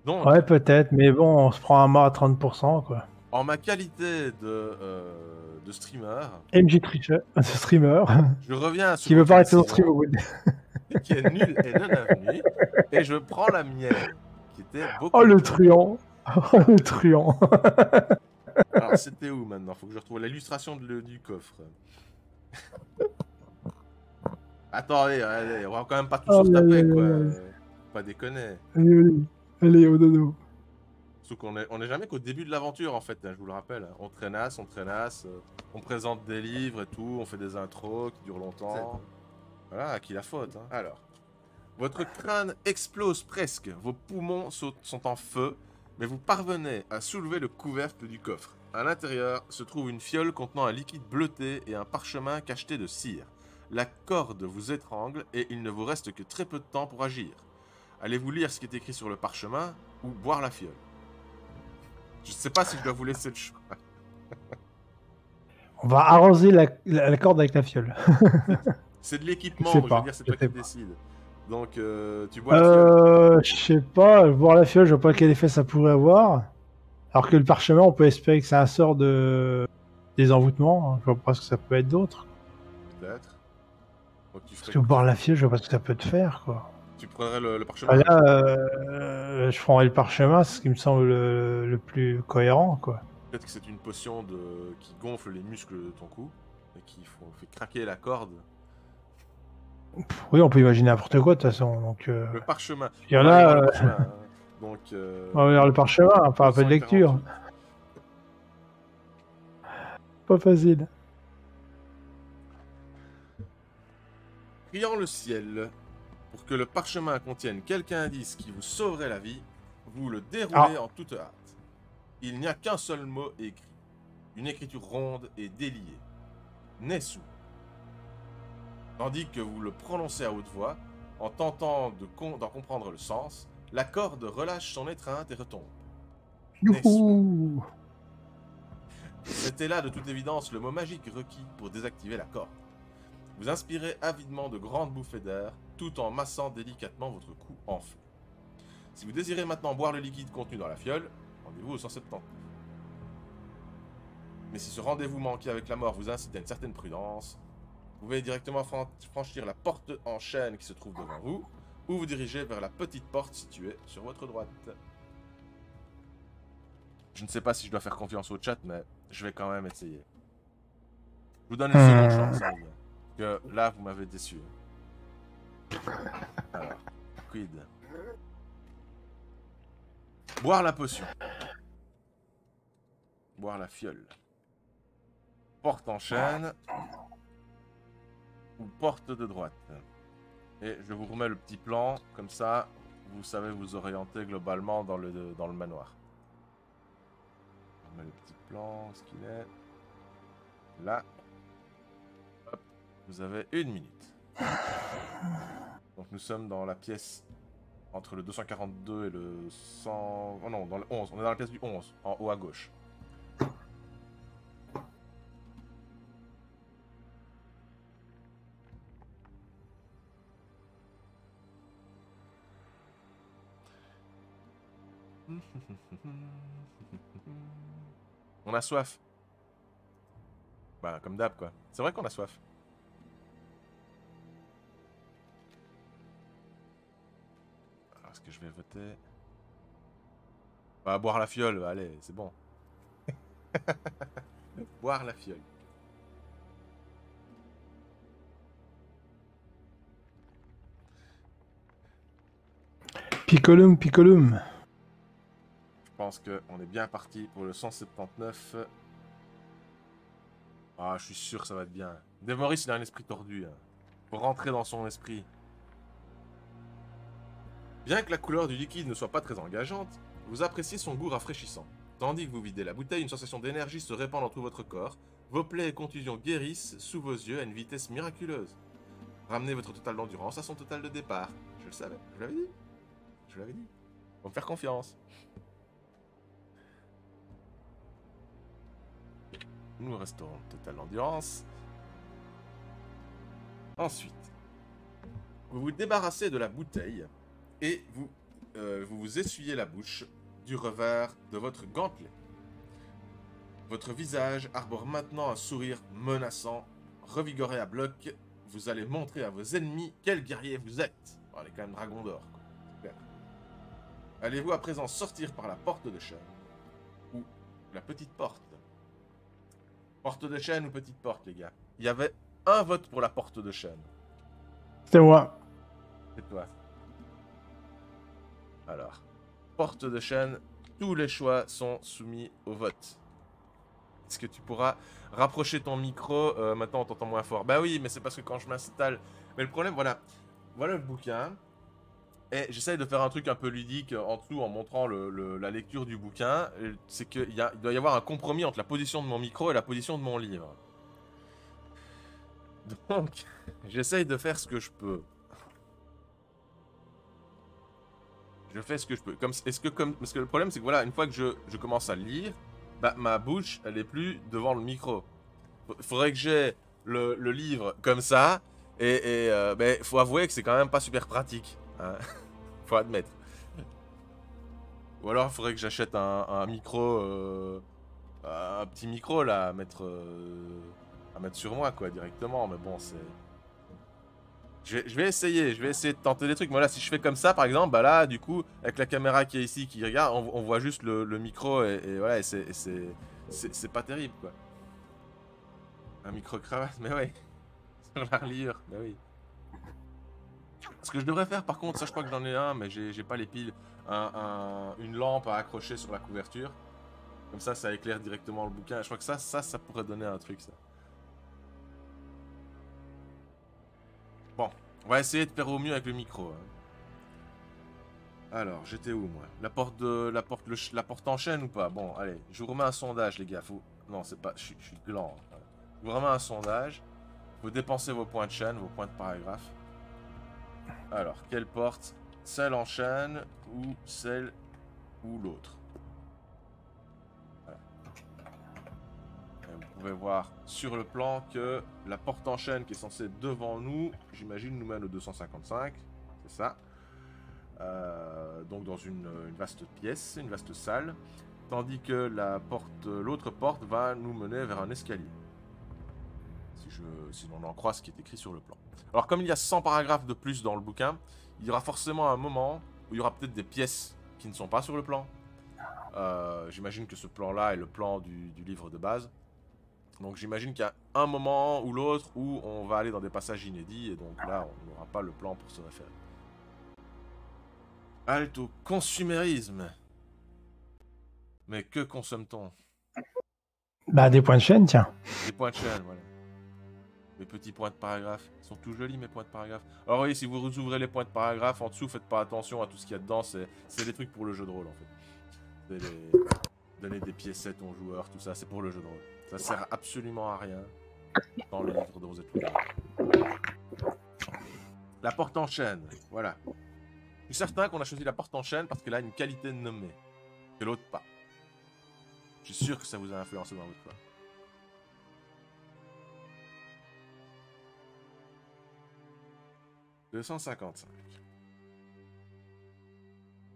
Donc, Ouais, peut-être, mais bon, on se prend un mort à 30%, quoi. en ma qualité de streamer, MJ Tricher, streamer, je reviens sur qui veut votre pas arrêter son stream décision, au bout de... qui est nulle et non avenue, et je prends la mienne, qui était Oh, beaucoup le mieux. truand. Oh, le truand. Alors, c'était où maintenant? Faut que je retrouve l'illustration du coffre. Attendez, allez, on va quand même pas tous se Oh, retaper, quoi. Pas déconner. allez, allez, allez, au dodo. Sauf qu'on est jamais qu'au début de l'aventure, en fait, hein, je vous le rappelle. On traînasse, on présente des livres et tout, on fait des intros qui durent longtemps. Voilà, à qui la faute, hein. Alors, votre crâne explose presque, vos poumons sont en feu, mais vous parvenez à soulever le couvercle du coffre. À l'intérieur se trouve une fiole contenant un liquide bleuté et un parchemin cacheté de cire. La corde vous étrangle et il ne vous reste que très peu de temps pour agir. Allez-vous lire ce qui est écrit sur le parchemin ou boire la fiole? Je ne sais pas si je dois vous laisser le choix. On va arroser la corde avec la fiole. C'est de Je l'équipement, sais donc je veux pas, dire, c'est je toi sais qui pas. décides. Donc, tu bois la fiole? Je sais pas, boire la fiole, je vois pas quel effet ça pourrait avoir. Alors que le parchemin, on peut espérer que c'est un sort de désenvoûtement. Je vois pas ce que ça peut être d'autre. Peut-être. Donc, tu Parce ferais que boire la fiole, je vois pas ce que ça peut te faire, quoi. Tu prendrais le Bah parchemin? là, je prendrais le parchemin, c'est ce qui me semble le plus cohérent, quoi. Peut-être que c'est une potion qui gonfle les muscles de ton cou et qui fait craquer la corde. Oui, on peut imaginer n'importe quoi de toute façon. Donc, Le parchemin. il y On en va aller voir a, le parchemin, hein. Donc, on va lire le parchemin, hein, pas un peu de lecture. 248. Pas facile. Priant le ciel pour que le parchemin contienne quelque indice qui vous sauverait la vie, vous le déroulez en toute hâte. Il n'y a qu'un seul mot écrit. Une écriture ronde et déliée. Nessu. Tandis que vous le prononcez à haute voix, en tentant d'en comprendre le sens, la corde relâche son étreinte et retombe. Youhou! C'était là de toute évidence le mot magique requis pour désactiver la corde. Vous inspirez avidement de grandes bouffées d'air, tout en massant délicatement votre cou en feu. Si vous désirez maintenant boire le liquide contenu dans la fiole, rendez-vous au 179. Mais si ce rendez-vous manqué avec la mort vous incite à une certaine prudence, vous pouvez directement franchir la porte en chêne qui se trouve devant vous, ou vous diriger vers la petite porte située sur votre droite. Je ne sais pas si je dois faire confiance au chat, mais je vais quand même essayer. Je vous donne une seconde chance, hein, les gars. Que là, vous m'avez déçu. Alors, quid. Boire la potion. Boire la fiole. Porte en chêne. Ou porte de droite. Et je vous remets le petit plan, comme ça, vous savez vous orienter globalement dans le manoir. Je remets le petit plan, ce qu'il est. Là. Hop. Vous avez 1 minute. Donc nous sommes dans la pièce entre le 242 et le 100... Oh non, dans le 11. On est dans la pièce du 11, en haut à gauche. On a soif. Bah, comme d'hab, quoi. C'est vrai qu'on a soif. Alors, est-ce que je vais voter? Bah, boire la fiole, allez, c'est bon. Boire la fiole. Picolum, picolum. Je pense qu'on est bien parti pour le 179. Ah, je suis sûr que ça va être bien. Dave Morris, il a un esprit tordu. Hein. Faut rentrer dans son esprit. Bien que la couleur du liquide ne soit pas très engageante, vous appréciez son goût rafraîchissant. Tandis que vous videz la bouteille, une sensation d'énergie se répand dans tout votre corps. Vos plaies et contusions guérissent sous vos yeux à une vitesse miraculeuse. Ramenez votre total d'endurance à son total de départ. Je le savais, je vous l'avais dit. Je vous l'avais dit. Faut me faire confiance. Nous restaurons total d'endurance. Ensuite, vous vous débarrassez de la bouteille et vous vous vous essuyez la bouche du revers de votre gantelet. Votre visage arbore maintenant un sourire menaçant. Revigoré à bloc, vous allez montrer à vos ennemis quel guerrier vous êtes. Bon, elle est quand même dragon d'or, quoi. Super. Allez-vous à présent sortir par la porte de chêne ou la petite porte? Porte de chêne ou petite porte, les gars? Il y avait un vote pour la porte de chêne. C'est moi. C'est toi. Alors, porte de chêne, tous les choix sont soumis au vote. Est-ce que tu pourras rapprocher ton micro? Maintenant, on t'entend moins fort. Bah oui, mais c'est parce que quand je m'installe... Mais le problème, voilà. Voilà le bouquin. Et j'essaye de faire un truc un peu ludique en dessous en montrant la lecture du bouquin. C'est qu'il doit y avoir un compromis entre la position de mon micro et la position de mon livre. Donc, j'essaye de faire ce que je peux. Je fais ce que je peux. Parce que le problème, c'est que voilà, une fois que je commence à lire, bah, ma bouche, elle est plus devant le micro. Faudrait que j'ai le livre comme ça. Et bah, faut avouer que c'est quand même pas super pratique. Hein. Faut admettre. Ou alors, il faudrait que j'achète un micro, un petit micro là, à mettre sur moi quoi directement. Mais bon, c'est. Je vais essayer de tenter des trucs. Mais là, si je fais comme ça, par exemple, bah là, du coup, avec la caméra qui est ici, qui regarde, on voit juste le micro et voilà, et c'est pas terrible quoi. Un micro-cravate, mais ouais. Sur la reliure, bah oui. Ce que je devrais faire par contre, ça je crois que j'en ai un, mais j'ai pas les piles. Une lampe à accrocher sur la couverture. Comme ça éclaire directement le bouquin. Je crois que ça pourrait donner un truc, ça. Bon, on va essayer de faire au mieux avec le micro. Hein. Alors, j'étais où moi? La porte en chaîne ou pas? Bon, allez, je vous remets un sondage, les gars. Non, c'est pas. Je suis gland. Hein. Je vous remets un sondage. Vous dépensez vos points de chaîne, vos points de paragraphe. Alors, quelle porte? Celle en chaîne ou celle ou l'autre? Voilà. Vous pouvez voir sur le plan que la porte en chaîne qui est censée être devant nous, j'imagine, nous mène au 255. C'est ça. Donc dans une vaste pièce, une vaste salle. Tandis que l'autre porte va nous mener vers un escalier. Si l'on en croit ce qui est écrit sur le plan. Alors comme il y a 100 paragraphes de plus dans le bouquin, il y aura forcément un moment où il y aura peut-être des pièces qui ne sont pas sur le plan. J'imagine que ce plan-là est le plan du livre de base. Donc j'imagine qu'il y a un moment ou l'autre où on va aller dans des passages inédits et donc là on n'aura pas le plan pour se référer. Halte au consumérisme. Mais que consomme-t-on? Bah, des points de chaîne, tiens. Des points de chaîne, voilà. Mes petits points de paragraphe. Ils sont tout jolis, mes points de paragraphe. Alors oui, si vous ouvrez les points de paragraphe, en dessous, faites pas attention à tout ce qu'il y a dedans. C'est des trucs pour le jeu de rôle, en fait. Donner des piécettes aux joueurs, tout ça, c'est pour le jeu de rôle. Ça sert absolument à rien dans le livre dont vous êtes le. La porte en chaîne, voilà. Je suis certain qu'on a choisi la porte en chaîne parce qu'elle a une qualité de nommée. Que l'autre pas. Je suis sûr que ça vous a influencé dans votre choix. « 255. »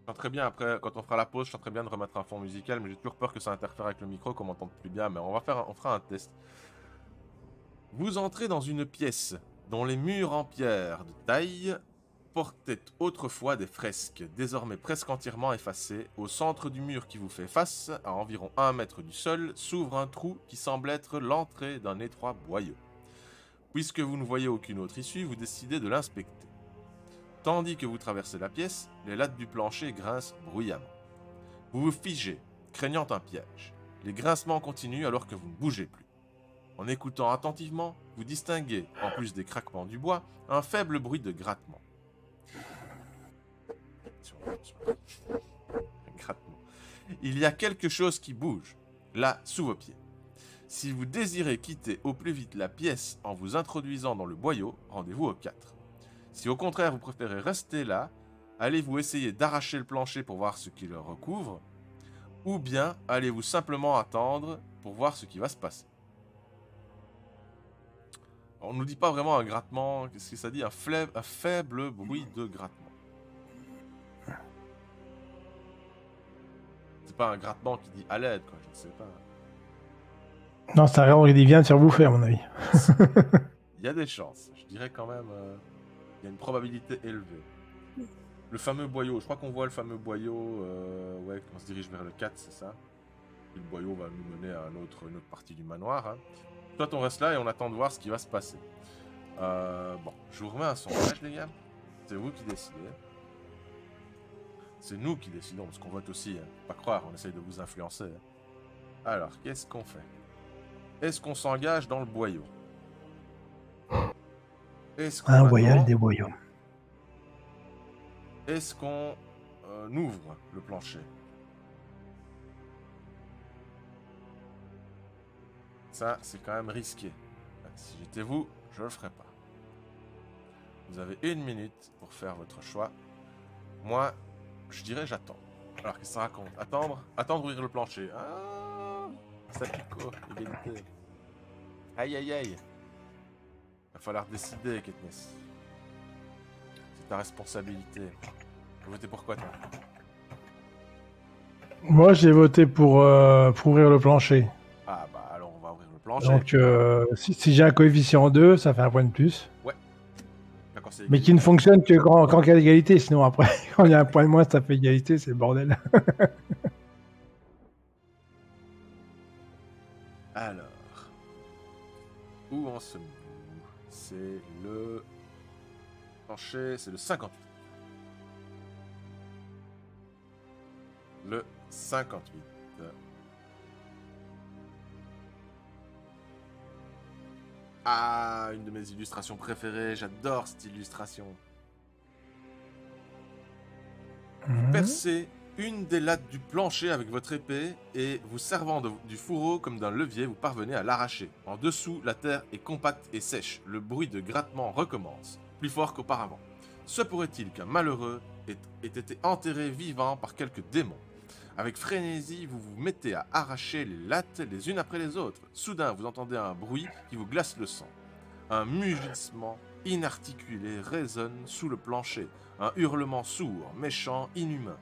Je très bien après, quand on fera la pause, je très bien de remettre un fond musical, mais j'ai toujours peur que ça interfère avec le micro, qu'on m'entende plus bien, mais on fera un test. Vous entrez dans une pièce dont les murs en pierre de taille portaient autrefois des fresques, désormais presque entièrement effacées. Au centre du mur qui vous fait face, à environ 1 mètre du sol, s'ouvre un trou qui semble être l'entrée d'un étroit boyau. Puisque vous ne voyez aucune autre issue, vous décidez de l'inspecter. Tandis que vous traversez la pièce, les lattes du plancher grincent bruyamment. Vous vous figez, craignant un piège. Les grincements continuent alors que vous ne bougez plus. En écoutant attentivement, vous distinguez, en plus des craquements du bois, un faible bruit de grattement. Grattement. Il y a quelque chose qui bouge, là, sous vos pieds. Si vous désirez quitter au plus vite la pièce en vous introduisant dans le boyau, rendez-vous au 4. Si au contraire vous préférez rester là, allez-vous essayer d'arracher le plancher pour voir ce qui le recouvre, ou bien allez-vous simplement attendre pour voir ce qui va se passer. On ne nous dit pas vraiment un grattement, qu'est-ce que ça dit? Un faible bruit de grattement. C'est pas un grattement qui dit à l'aide, quoi, je ne sais pas. Non, c'est un rayon qui vient de faire bouffer, à mon avis. Il y a des chances, je dirais quand même, il y a une probabilité élevée. Le fameux boyau, je crois qu'on voit le fameux boyau, ouais, on se dirige vers le 4, c'est ça. Et le boyau va nous mener à une autre partie du manoir. Hein. Toi, on reste là et on attend de voir ce qui va se passer. Bon, je vous remets un sondage, les gars. C'est vous qui décidez. C'est nous qui décidons, parce qu'on vote aussi. Hein. Pas croire, on essaye de vous influencer. Hein. Alors, qu'est-ce qu'on fait? Est-ce qu'on s'engage dans le boyau? Est-ce qu'on Un attend? voyage des boyaux. Est-ce qu'on ouvre le plancher? Ça, c'est quand même risqué. Si j'étais vous, je le ferais pas. Vous avez 1 minute pour faire votre choix. Moi, je dirais j'attends. Alors, qu'est-ce que ça raconte? Attendre ouvrir le plancher. Ah, ça pico, égalité. Aïe, aïe, aïe. Va falloir décider, Katniss. C'est ta responsabilité. Tu as voté pour quoi, toi? Moi, j'ai voté pour ouvrir le plancher. Ah, bah alors on va ouvrir le plancher. Donc, si j'ai un coefficient 2, ça fait un point de plus. Ouais. D'accord, c'est Mais qui ne fonctionne que quand il y a égalité. Sinon, après, quand il y a un point de moins, ça fait égalité, c'est le bordel. Alors, où en sommes-nous? C'est le plancher, c'est le 58. Le 58. Ah, une de mes illustrations préférées, j'adore cette illustration. Percez une des lattes du plancher avec votre épée et vous servant du fourreau comme d'un levier, vous parvenez à l'arracher. En dessous, la terre est compacte et sèche. Le bruit de grattement recommence, plus fort qu'auparavant. Se pourrait-il qu'un malheureux ait été enterré vivant par quelques démons? Avec frénésie, vous vous mettez à arracher les lattes les unes après les autres. Soudain, vous entendez un bruit qui vous glace le sang. Un mugissement inarticulé résonne sous le plancher. Un hurlement sourd, méchant, inhumain.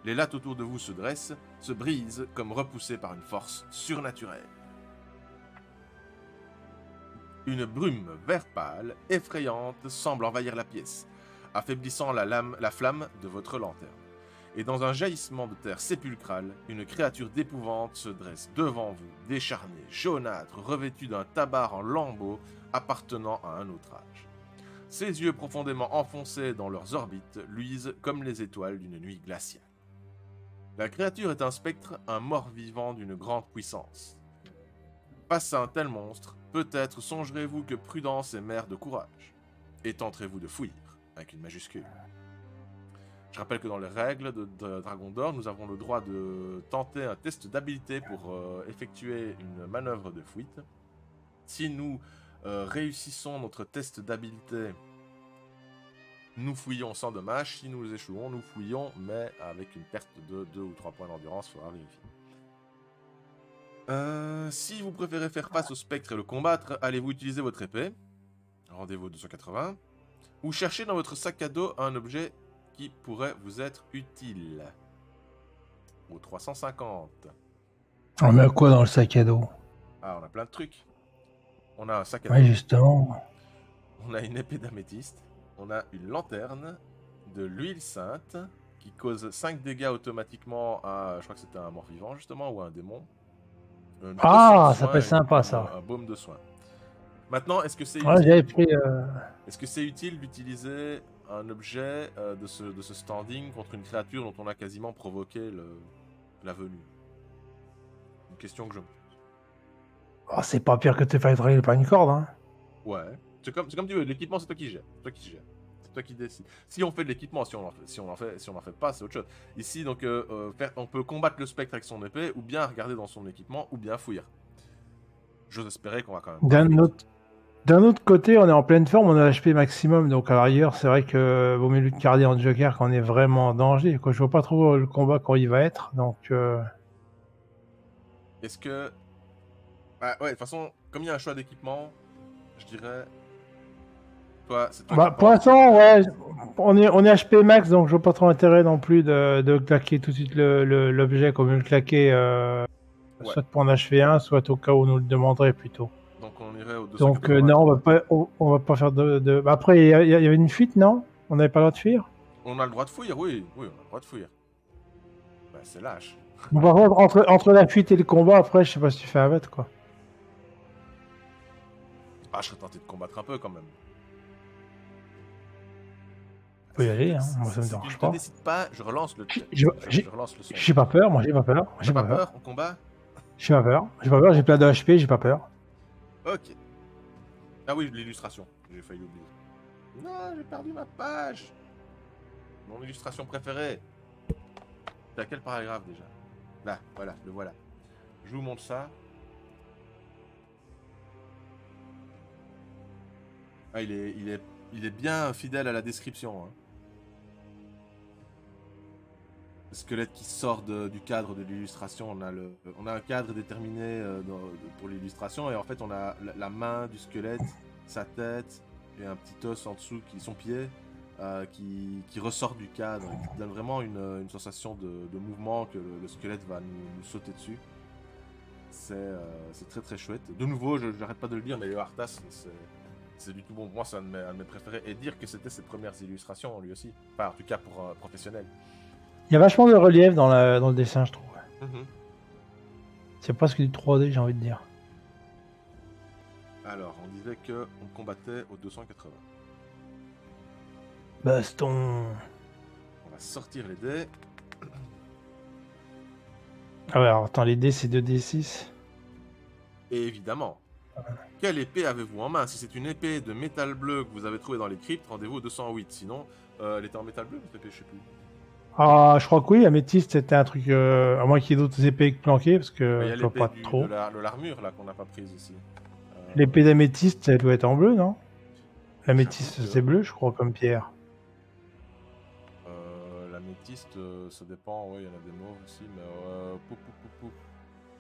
Les lattes autour de vous se dressent, se brisent comme repoussées par une force surnaturelle. Une brume vert pâle, effrayante, semble envahir la pièce, affaiblissant la flamme de votre lanterne. Et dans un jaillissement de terre sépulcrale, une créature d'épouvante se dresse devant vous, décharnée, jaunâtre, revêtue d'un tabard en lambeaux appartenant à un autre âge. Ses yeux profondément enfoncés dans leurs orbites luisent comme les étoiles d'une nuit glaciale. La créature est un spectre, un mort-vivant d'une grande puissance. Face à un tel monstre, peut-être songerez-vous que prudence est mère de courage, et tenterez-vous de fuir, avec une majuscule. Je rappelle que dans les règles de Dragon d'Or, nous avons le droit de tenter un test d'habileté pour effectuer une manœuvre de fuite. Si nous réussissons notre test d'habileté, nous fouillons sans dommage. Si nous échouons, nous fouillons, mais avec une perte de 2 ou 3 points d'endurance, il faudra vérifier. Si vous préférez faire face au spectre et le combattre, allez-vous utiliser votre épée, rendez-vous au 280, ou chercher dans votre sac à dos un objet qui pourrait vous être utile. Au 350. On met quoi dans le sac à dos? Ah, on a plein de trucs. On a un sac à dos. Oui, justement. On a une épée d'améthyste. On a une lanterne, de l'huile sainte, qui cause 5 dégâts automatiquement à... Je crois que c'était un mort-vivant, justement, ou un démon. Ah, ça peut être sympa, ça. Un baume de soin. Maintenant, est-ce que c'est Ouais, utile... j'avais pris... Est-ce que c'est utile d'utiliser un objet de ce standing contre une créature dont on a quasiment provoqué la venue? Une question que je me pose. Oh, c'est pas pire que de te faire travailler par une corde, hein. Ouais. C'est comme tu veux, l'équipement c'est toi qui gères. C'est toi qui gères. C'est toi qui décides. Si on fait de l'équipement, si on en fait pas, c'est autre chose. Ici, donc, on peut combattre le spectre avec son épée, ou bien regarder dans son équipement, ou bien fuir. J'ose espérer qu'on va quand même... D'un autre côté, on est en pleine forme, on a HP maximum, donc à l'arrière, c'est vrai que vaut mieux lutte cardiaque en Joker quand on est vraiment en danger. Quoi. Je vois pas trop le combat quand il va être, donc... Est-ce que... Bah ouais, de toute façon, comme il y a un choix d'équipement, je dirais... c'est toi Bah, qui pour penses. l'instant, ouais, on est HP max, donc je vois pas trop intérêt non plus de claquer tout de suite l'objet comme le claquer, Ouais. soit pour en achever un, soit au cas où on nous le demanderait plutôt. Donc on irait au Donc 280 non, combattre. on va pas faire Bah, après, il y avait une fuite, non? On n'avait pas le droit de fuir? On a le droit de fuir, oui. Oui, on a le droit de fuir. Bah, c'est lâche. Bon, par contre, entre la fuite et le combat, après, je sais pas si tu fais un vote, quoi. Ah, je serais tenté de combattre un peu quand même. On peut y aller, hein. Moi, ça me Si tu ne dérange te pas. décides pas, je relance le chat. J'ai Je relance le son. j'ai pas peur, moi, j'ai pas peur. T'as J'ai pas pas peur. peur? On combat? J'ai pas peur. J'ai pas peur, j'ai plein de HP, j'ai pas peur. Ok. Ah oui, l'illustration. J'ai failli oublier. Non, j'ai perdu ma page. Mon illustration préférée. C'est à quel paragraphe déjà? Là, voilà, le voilà. Je vous montre ça. Ah, il est bien fidèle à la description. Hein. Le squelette qui sort du cadre de l'illustration. On a un cadre déterminé pour l'illustration et en fait on a la main du squelette, sa tête et un petit os en dessous, son pied, qui ressort du cadre et qui donne vraiment une sensation de mouvement que le squelette va nous sauter dessus. C'est très très chouette. De nouveau, je n'arrête pas de le dire, mais le Arthas, c'est du tout bon. Pour moi, c'est un de mes préférés. Et dire que c'était ses premières illustrations, lui aussi. Enfin, en tout cas pour un professionnel. Il y a vachement de relief dans le dessin, je trouve. Mm-hmm. C'est presque du 3D, j'ai envie de dire. Alors, on disait qu'on combattait au 280. Baston. On va sortir les dés. Ah ouais, alors attends, les dés, c'est 2d6. Et évidemment, quelle épée avez-vous en main? Si c'est une épée de métal bleu que vous avez trouvée dans les cryptes, rendez-vous au 208. Sinon, elle était en métal bleu, votre épée, je sais plus. Ah, je crois que oui, améthyste, c'était un truc... à moins qu'il y ait d'autres épées planquées, parce Il que y a je vois l'épée pas trop. de l'armure là qu'on n'a pas prise ici. L'épée d'améthyste, elle doit être en bleu, non? L'améthyste, J'avoue que- c'est bleu, je crois, comme pierre. L'améthyste, ça dépend, ouais, il y en a des mauves aussi, mais pou.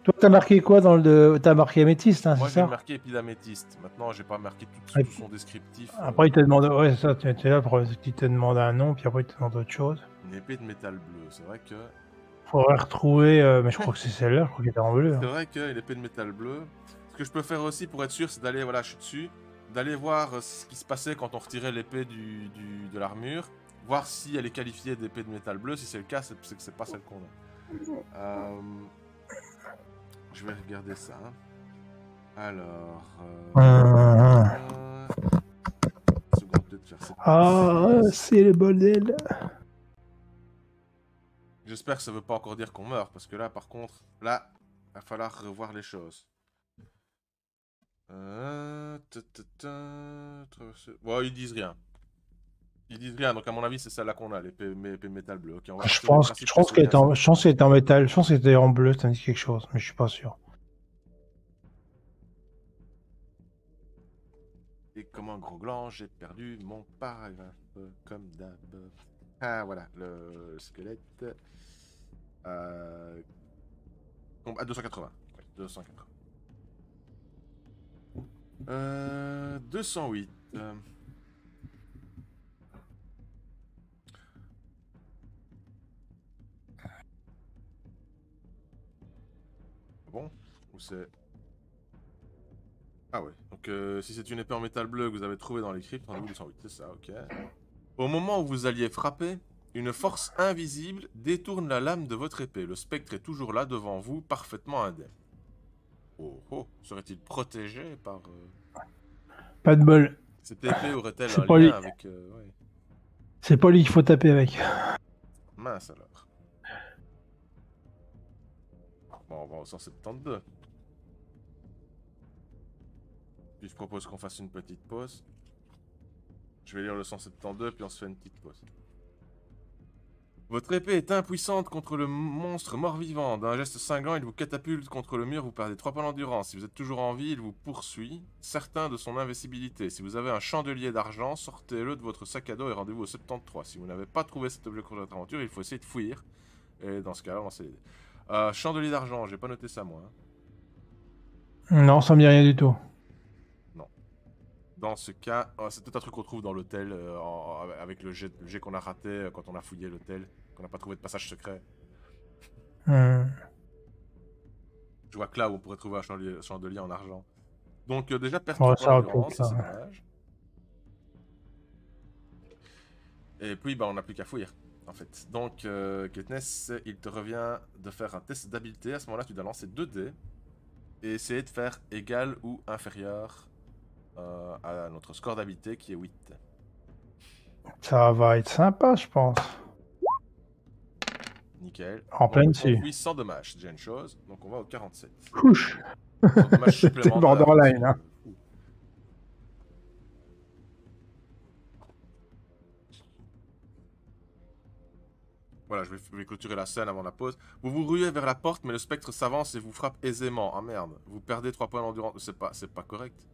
Toi, t'as marqué quoi dans T'as marqué améthyste, hein, Moi c'est j'ai ça? marqué épidaméthyste. Maintenant j'ai pas marqué Ouais. tout son descriptif. Après, il te demande... Ouais, c'est ça, tu es là, le problème, c'est qu'il te demande un nom, puis après, il te demande autre chose. Une épée de métal bleu, c'est vrai que... Faudrait retrouver... mais je crois que c'est celle-là, je crois qu'elle était en bleu. C'est Hein. vrai qu'une épée de métal bleu... Ce que je peux faire aussi pour être sûr, c'est d'aller, voilà, je suis dessus, d'aller voir ce qui se passait quand on retirait l'épée de l'armure, voir si elle est qualifiée d'épée de métal bleu. Si c'est le cas, c'est que c'est pas celle qu'on a. Je vais regarder ça. Alors... seconde, peut-être faire cette Ah, c'est le bordel. J'espère que ça veut pas encore dire qu'on meurt, parce que là, par contre, là, il va falloir revoir les choses. Bon, ils disent rien. Ils disent rien, donc à mon avis, c'est celle-là qu'on a, l'épée métal bleu. Ok, on va Je partir du pense principe qu'elle c'est était bien en... Je pense qu'elle était en métal. Je pense qu'elle était en bleu, ça me dit quelque chose, mais je suis pas sûr. Et comme un gros gland, j'ai perdu mon paragraphe, comme d'hab. Ah, voilà, le squelette. À 280. Ouais, 280. 208. Bon, ou c'est... Ah ouais, donc si c'est une épée en métal bleu que vous avez trouvée dans les cryptes, rendez-vous 208, c'est ça, ok. Au moment où vous alliez frapper, une force invisible détourne la lame de votre épée. Le spectre est toujours là devant vous, parfaitement indemne. Oh oh, serait-il protégé par... Pas de bol. Cette épée aurait-elle C'est un pas lien lui. avec... ouais. C'est pas lui qu'il faut taper avec. Mince alors. Bon, on va au 172. Puis je propose qu'on fasse une petite pause. Je vais lire le 172, puis on se fait une petite pause. Votre épée est impuissante contre le monstre mort-vivant. D'un geste cinglant, il vous catapulte contre le mur, vous perdez 3 points d'endurance. Si vous êtes toujours en vie, il vous poursuit, certain de son invincibilité. Si vous avez un chandelier d'argent, sortez-le de votre sac à dos et rendez-vous au 73. Si vous n'avez pas trouvé cet objet au cours de votre aventure, il faut essayer de fuir. Et dans ce cas-là, lancez les dés. Chandelier d'argent, j'ai pas noté ça moi. Hein. Non, ça me dit rien du tout. Non. Dans ce cas, c'est peut-être un truc qu'on trouve dans l'hôtel avec le jet qu'on a raté quand on a fouillé l'hôtel, qu'on n'a pas trouvé de passage secret. Hmm. Je vois que là où on pourrait trouver un chandelier en argent. Donc déjà, perdre Ouais, 3 points ça recoupe d'endurance, ça ça. c'est dommage. Et puis, bah, on n'a plus qu'à fouiller, en fait. Donc, Katniss, il te revient de faire un test d'habileté. À ce moment-là, tu dois lancer 2 dés et essayer de faire égal ou inférieur à notre score d'habileté qui est 8. Ça va être sympa, je pense. Nickel. En Donc, plein on dessus. fouille sans dommage, c'est déjà une chose. Donc, on va au 47. Couche. Sans dommage C'était supplémentaire. borderline, hein. Ouh. Voilà, je vais clôturer la scène avant la pause. Vous vous ruez vers la porte, mais le spectre s'avance et vous frappe aisément. Ah merde, vous perdez 3 points d'endurance. C'est pas correct.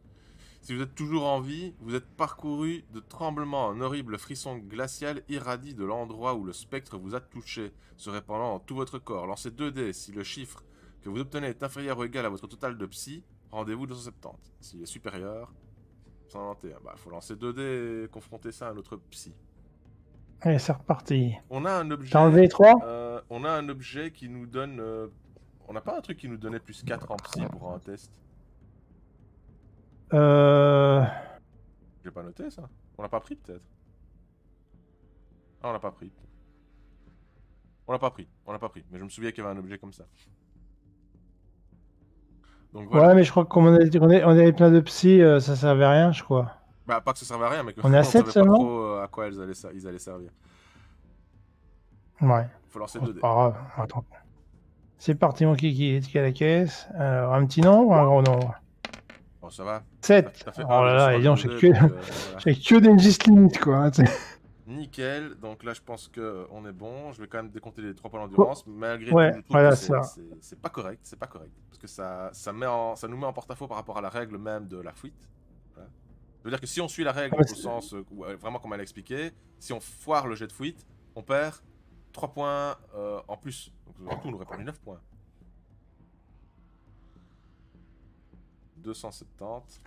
Si vous êtes toujours en vie, vous êtes parcouru de tremblements. Un horrible frisson glacial irradie de l'endroit où le spectre vous a touché, se répandant dans tout votre corps. Lancez 2 dés. Si le chiffre que vous obtenez est inférieur ou égal à votre total de psy, rendez-vous 270. S'il est supérieur, 191. Bah, faut lancer 2 dés et confronter ça à notre psy. Allez, c'est reparti. On a un objet. T'as enlevé les 3 on a un objet qui nous donne. On n'a pas un truc qui nous donnait plus 4 en psy pour un test? J'ai pas noté ça. On l'a pas pris peut-être. Ah, on l'a pas pris. On l'a pas pris. On l'a pas pris. Mais je me souviens qu'il y avait un objet comme ça. Donc voilà. Ouais, mais je crois qu'on avait plein de psy, ça servait à rien, je crois. Bah, pas que ça servait à rien, mais On est à 7 savait pas seulement trop à quoi ils allaient servir. Ouais. Faut lancer Oh, 2 c'est dés. pas grave. Attends. C'est parti, mon kiki. Est-ce qu'il y a la caisse? Alors, un petit nombre ou un gros nombre? Bon, ça va. 7. T'as fait Oh là là, et donc j'ai j'ai que des just limites, quoi. Hein, nickel, donc là je pense qu'on est bon. Je vais quand même décompter les 3 points d'endurance, malgré ouais, tout, je trouve voilà que ça. c'est pas correct, c'est pas correct. Parce que ça nous met en porte-à-faux par rapport à la règle même de la fuite. Voilà. Ça veut dire que si on suit la règle Ah, au sens, vraiment comme elle a expliqué, si on foire le jet de fuite, on perd 3 points en plus. Donc en tout, on aurait perdu 9 points. 270.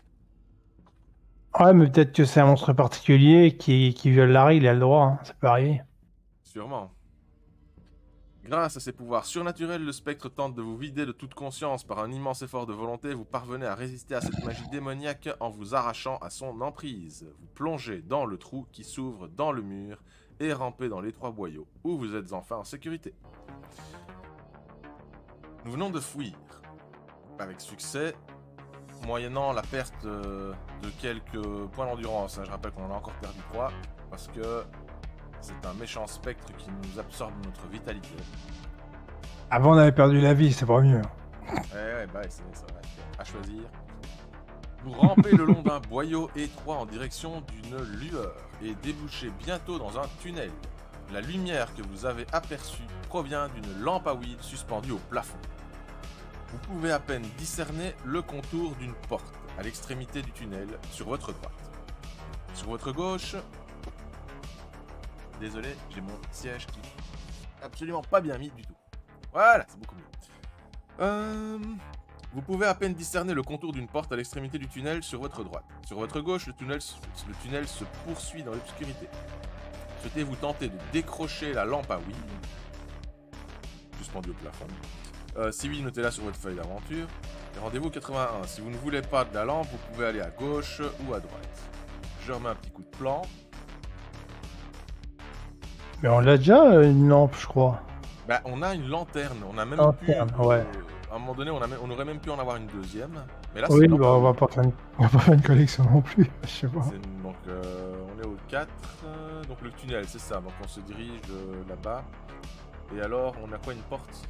Ouais, mais peut-être que c'est un monstre particulier qui viole la règle, il a le droit, hein. Ça peut arriver. Sûrement. Grâce à ses pouvoirs surnaturels, le spectre tente de vous vider de toute conscience. Par un immense effort de volonté, vous parvenez à résister à cette magie démoniaque en vous arrachant à son emprise. Vous plongez dans le trou qui s'ouvre dans le mur et rampez dans l'étroit boyau, où vous êtes enfin en sécurité. Nous venons de fuir, avec succès, moyennant la perte de quelques points d'endurance. Je rappelle qu'on en a encore perdu 3, parce que c'est un méchant spectre qui nous absorbe notre vitalité. Avant, on avait perdu la vie, c'est pas mieux. Ouais, bah c'est vrai. À choisir. Vous rampez le long d'un boyau étroit en direction d'une lueur et débouchez bientôt dans un tunnel. La lumière que vous avez aperçue provient d'une lampe à huile suspendue au plafond. Vous pouvez à peine discerner le contour d'une porte à l'extrémité du tunnel sur votre droite. Sur votre gauche... Désolé, j'ai mon siège qui est absolument pas bien mis du tout. Voilà, c'est beaucoup mieux. Vous pouvez à peine discerner le contour d'une porte à l'extrémité du tunnel sur votre droite. Sur votre gauche, le tunnel se poursuit dans l'obscurité. Souhaitez-vous tenter de décrocher la lampe à huile suspendue au plafond? Si oui, notez-la sur votre feuille d'aventure. Et rendez-vous 81. Si vous ne voulez pas de la lampe, vous pouvez aller à gauche ou à droite. Je remets un petit coup de plan. Mais on l'a déjà, une lampe, je crois. Bah, on a une lanterne. On a même Lanterne, pu... ouais. À un moment donné, on aurait même pu en avoir une deuxième. Mais là, Oui, c'est bah, on va pas faire une collection non plus, je sais pas. Donc, on est au 4. Donc, le tunnel, c'est ça. Donc, on se dirige là-bas. Et alors, on a quoi, une porte?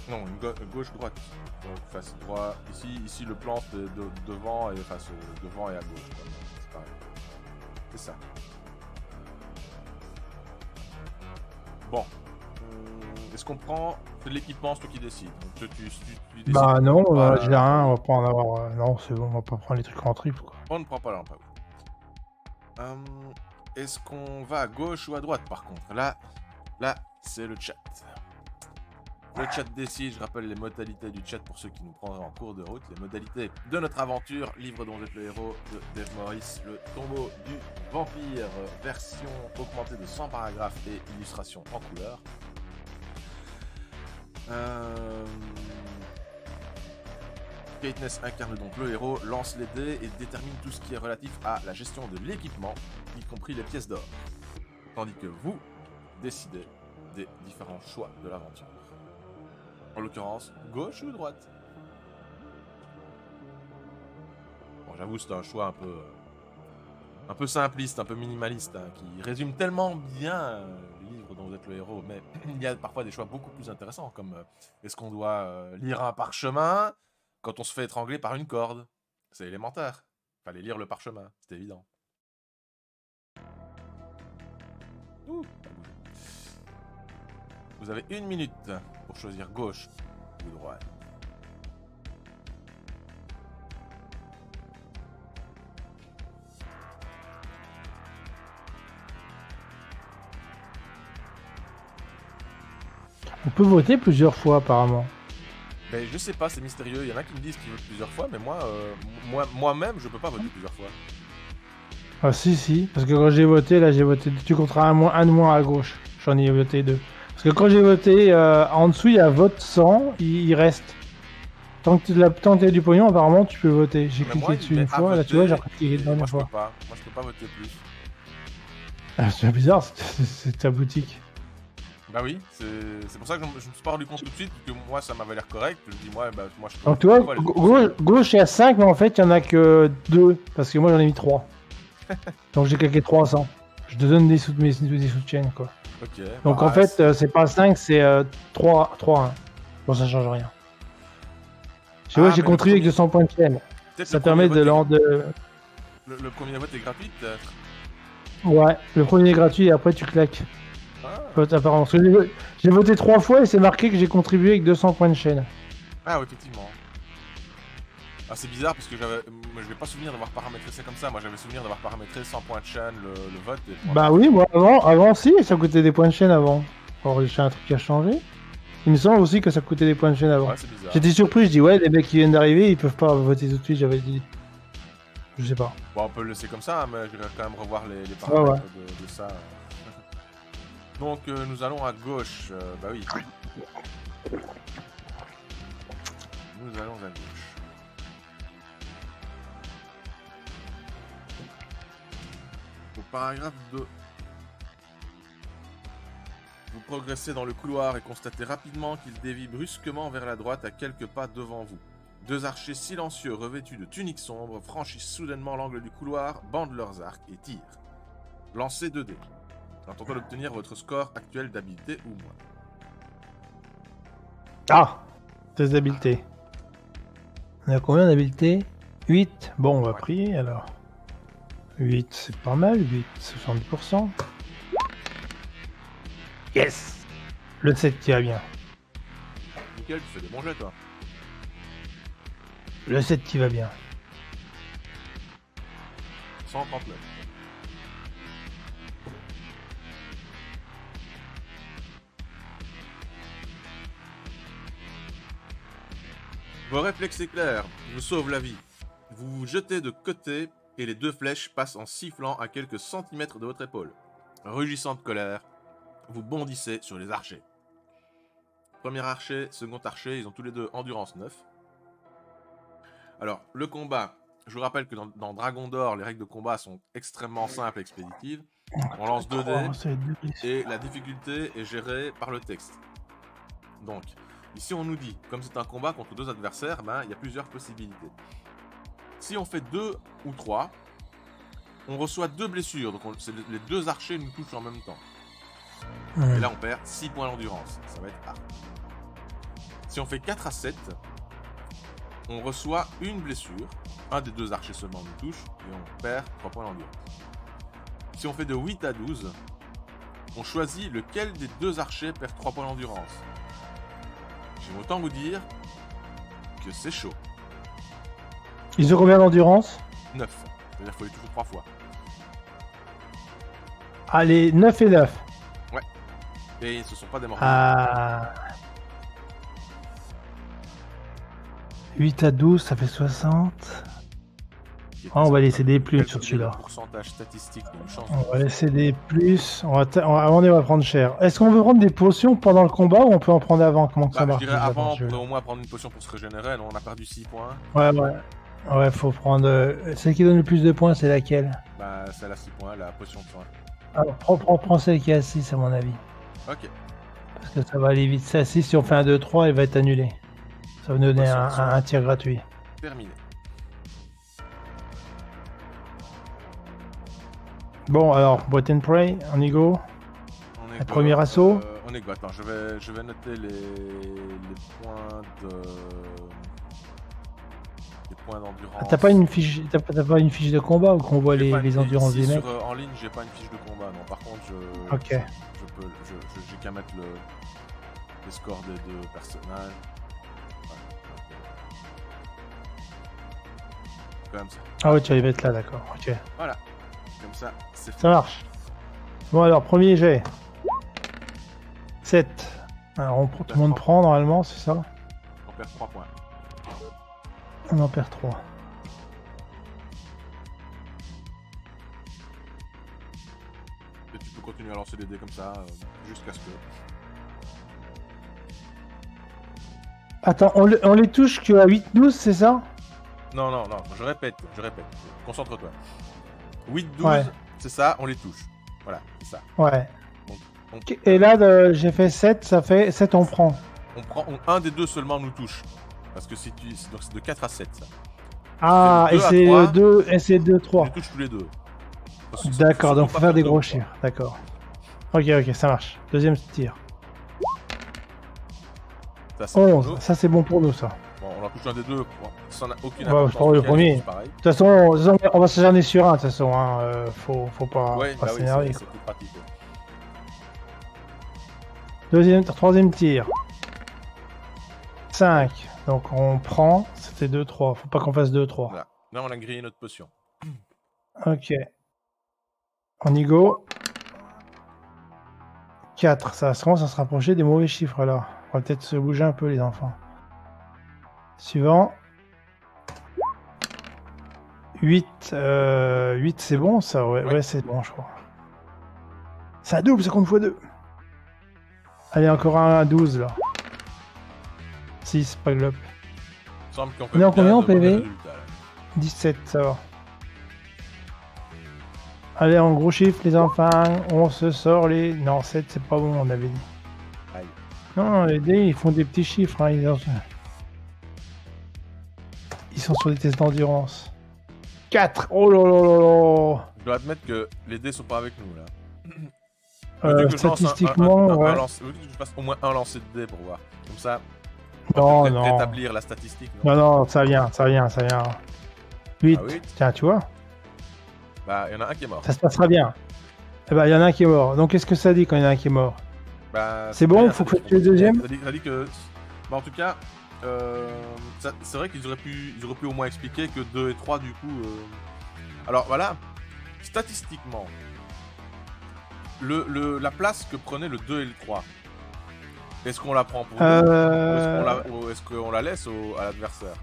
Non, une gauche-droite. Donc, face droit. Ici, le plan, c'est devant et face devant et à gauche. C'est pareil. C'est ça. Bon. Est-ce qu'on prend de l'équipement, c'est toi qui décides. Donc, tu décides. Bah non, j'ai rien, on va pas en avoir... non, c'est bon, on va pas prendre les trucs en triple, quoi. On ne prend pas la lampe à huile. Est-ce qu'on va à gauche ou à droite, par contre? Là, c'est le chat. Le chat décide, je rappelle les modalités du chat pour ceux qui nous prendraient en cours de route. Les modalités de notre aventure, livre dont vous êtes le héros de Dave Morris, le tombeau du vampire, version augmentée de 100 paragraphes et illustrations en couleur. Katniss incarne donc le héros, lance les dés et détermine tout ce qui est relatif à la gestion de l'équipement, y compris les pièces d'or. Tandis que vous décidez des différents choix de l'aventure. En l'occurrence, gauche ou droite? Bon, j'avoue, c'est un choix un peu simpliste, un peu minimaliste, hein, qui résume tellement bien le livre dont vous êtes le héros, mais il y a parfois des choix beaucoup plus intéressants, comme est-ce qu'on doit lire un parchemin quand on se fait étrangler par une corde? C'est élémentaire. Fallait lire le parchemin, c'est évident. Ouh, vous avez 1 minute pour choisir gauche ou droite. On peut voter plusieurs fois apparemment. Ben, je sais pas, c'est mystérieux. Il y en a qui me disent qu'ils votent plusieurs fois, mais moi-même, je peux pas voter plusieurs fois. Ah si, parce que quand j'ai voté, là j'ai voté, tu compteras un de moins à gauche. J'en ai voté 2. Parce que quand j'ai voté, en dessous il y a vote 100, il reste. Tant que tu as du pognon, apparemment tu peux voter. J'ai cliqué dessus une fois, là tu vois, j'ai cliqué une dernière fois. Moi je peux pas voter plus. Ah, c'est bizarre, c'est ta boutique. Bah oui, c'est pour ça que je me suis pas rendu compte tout de suite, parce que moi ça m'avait l'air correct. Je me dis, moi je peux. Donc tu vois, gauche il y a 5, mais en fait il y en a que 2, parce que moi j'en ai mis 3. Donc j'ai claqué 300. Je te donne des sous de chaîne quoi. Ok. Donc bah, en fait c'est pas 5, c'est 3, 1. Bon ça change rien. Tu vois, j'ai contribué avec 200 points de chaîne. Ça permet de Le premier vote est gratuit peut-être? Ouais, le premier est gratuit et après tu claques. Apparemment. J'ai voté 3 fois et c'est marqué que j'ai contribué avec 200 points de chaîne. Ah oui, effectivement. Ah, c'est bizarre parce que je n'ai pas souvenir d'avoir paramétré ça comme ça. Moi j'avais souvenir d'avoir paramétré 100 points de chaîne le vote. Bah oui, moi avant si, ça coûtait des points de chaîne avant. Alors j'ai un truc qui a changé. Il me semble aussi que ça coûtait des points de chaîne avant. Ouais, c'est bizarre. J'étais surpris, je dis ouais, les mecs qui viennent d'arriver, ils peuvent pas voter tout de suite, j'avais dit. Je sais pas. Bon, on peut le laisser comme ça, hein, mais je vais quand même revoir les paramètres de ça. Donc nous allons à gauche. Bah oui. Nous allons à gauche. Au paragraphe 2. Vous progressez dans le couloir et constatez rapidement qu'il dévie brusquement vers la droite à quelques pas devant vous. 2 archers silencieux revêtus de tuniques sombres franchissent soudainement l'angle du couloir, bandent leurs arcs et tirent. Lancez 2 dés, en tentant d'obtenir votre score actuel d'habileté ou moins. Ah, test d'habileté. On a combien d'habileté? 8. Bon, on va prier alors. 8, c'est pas mal. 8, 60%. Yes! Le 7 qui va bien. Nickel, tu fais des bons jets, toi. Le 7 qui va bien. 139. Vos réflexes éclairs vous sauvent la vie. Vous vous jetez de côté et les 2 flèches passent en sifflant à quelques centimètres de votre épaule. Rugissant de colère, vous bondissez sur les archers. Premier archer, second archer, ils ont tous les 2 endurance 9. Alors, le combat, je vous rappelle que dans Dragon d'Or, les règles de combat sont extrêmement simples et expéditives. On lance 2 dés et la difficulté est gérée par le texte. Donc, ici on nous dit, comme c'est un combat contre 2 adversaires, ben, il y a plusieurs possibilités. Si on fait 2 ou 3, on reçoit 2 blessures, donc les 2 archers nous touchent en même temps. Et là on perd 6 points d'endurance, ça va être hard. Si on fait 4 à 7, on reçoit une blessure, un des 2 archers seulement nous touche, et on perd 3 points d'endurance. Si on fait de 8 à 12, on choisit lequel des 2 archers perd 3 points d'endurance. J'aime autant vous dire que c'est chaud. Ils ont combien d'endurance? 9, c'est-à-dire qu'il faut les toucher 3 fois. Allez, 9 et 9. Ouais. Et ils se sont pas démortis. Ah. 8 à 12, ça fait 60. Ah, on va laisser des plus sur celui-là. Pourcentage statistique d'une chance. On va laisser des plus. Avant, on va prendre cher. Est-ce qu'on veut prendre des potions pendant le combat ou on peut en prendre avant? Comment que ça marche? Je dirais avant, on pourrait au moins prendre une potion pour se régénérer. Non, on a perdu 6 points. Ouais, faut prendre. Celle qui donne le plus de points, c'est laquelle? Bah, celle à 6 points, la potion de soin. Alors, prends celle qui est à 6, à mon avis. Ok. Parce que ça va aller vite. Ça, 6, si on fait un 2-3, il va être annulé. Ça va nous donner un tir gratuit. Terminé. Bon, alors, Boîte and Pray, on y go. Le premier assaut. On est go. Attends, je vais noter les points de. Les points d'endurance. Ah, t'as pas une fiche de combat où qu'on voit les endurances des mecs? En ligne, j'ai pas une fiche de combat. Non, par contre, Ok. j'ai qu'à mettre les scores des deux personnages. Comme ça. Ah ouais, tu vas les mettre là, d'accord. Ok. Voilà. Comme ça, c'est fait. Ça marche. Bon alors, premier jet. 7. Alors tout le monde prend normalement, c'est ça? On perd 3 points. On en perd 3. Et tu peux continuer à lancer des dés comme ça, jusqu'à ce que... Attends, on les touche qu'à 8-12, c'est ça? Non, je répète. Concentre-toi. 8-12, ouais. C'est ça, on les touche. Voilà, c'est ça. Ouais. Et là, j'ai fait 7, ça fait 7, on prend. Un des deux seulement nous touche. Parce que donc c'est de 4 à 7, ça. Ah, et c'est 2, et c'est 2, 3. On les touche tous les deux. D'accord, donc faut faire des gros chiffres. D'accord. Ok, ça marche. Deuxième tir. Ça, 11, ça c'est bon pour nous, ça. Bon, on en touche un des deux. Ça n'a aucune importance. Je prends le premier. De toute façon, on va s'acharner sur un, de toute façon. Hein. Faut pas s'énerver. Oui, c'est plus pratique. Troisième tir. 5. Donc on prend. C'était 2-3. Faut pas qu'on fasse 2-3. Voilà. Là, on a grillé notre potion. Ok. On y go. 4. Ça commence à se rapprocher des mauvais chiffres là. On va peut-être se bouger un peu, les enfants. Suivant. 8. 8, c'est bon ça? Ouais, c'est bon, je crois. C'est un double, ça compte x2. Allez, encore un 12 là. 6, pas glop. On est en combien en PV? 17, ça va. Allez, en gros chiffre, les enfants. On se sort les. Non, 7, c'est pas bon, on avait dit. Aïe. Non, les dés, ils font des petits chiffres. Hein, ils sont sur des tests d'endurance. 4. Oh là là là là. Je dois admettre que les dés sont pas avec nous là. Statistiquement, ouais. Je fasse au moins un lancer de dés pour voir. Comme ça, non. rétablir la statistique. Non, ça vient. 8. Ah, 8. Tiens, tu vois. Bah, il y en a un qui est mort. Ça se passera bien. Eh ben, il y en a un qui est mort. Donc, qu'est-ce que ça dit quand il y en a un qui est mort? Bah, c'est bon, il faut que tu tues le deuxième. Ça dit que... Bah, en tout cas, c'est vrai qu'ils auraient pu au moins expliquer que 2 et 3, du coup... Alors, voilà. Statistiquement, la place que prenaient le 2 et le 3, est-ce qu'on la prend pour nous ou est-ce qu'on la laisse à l'adversaire?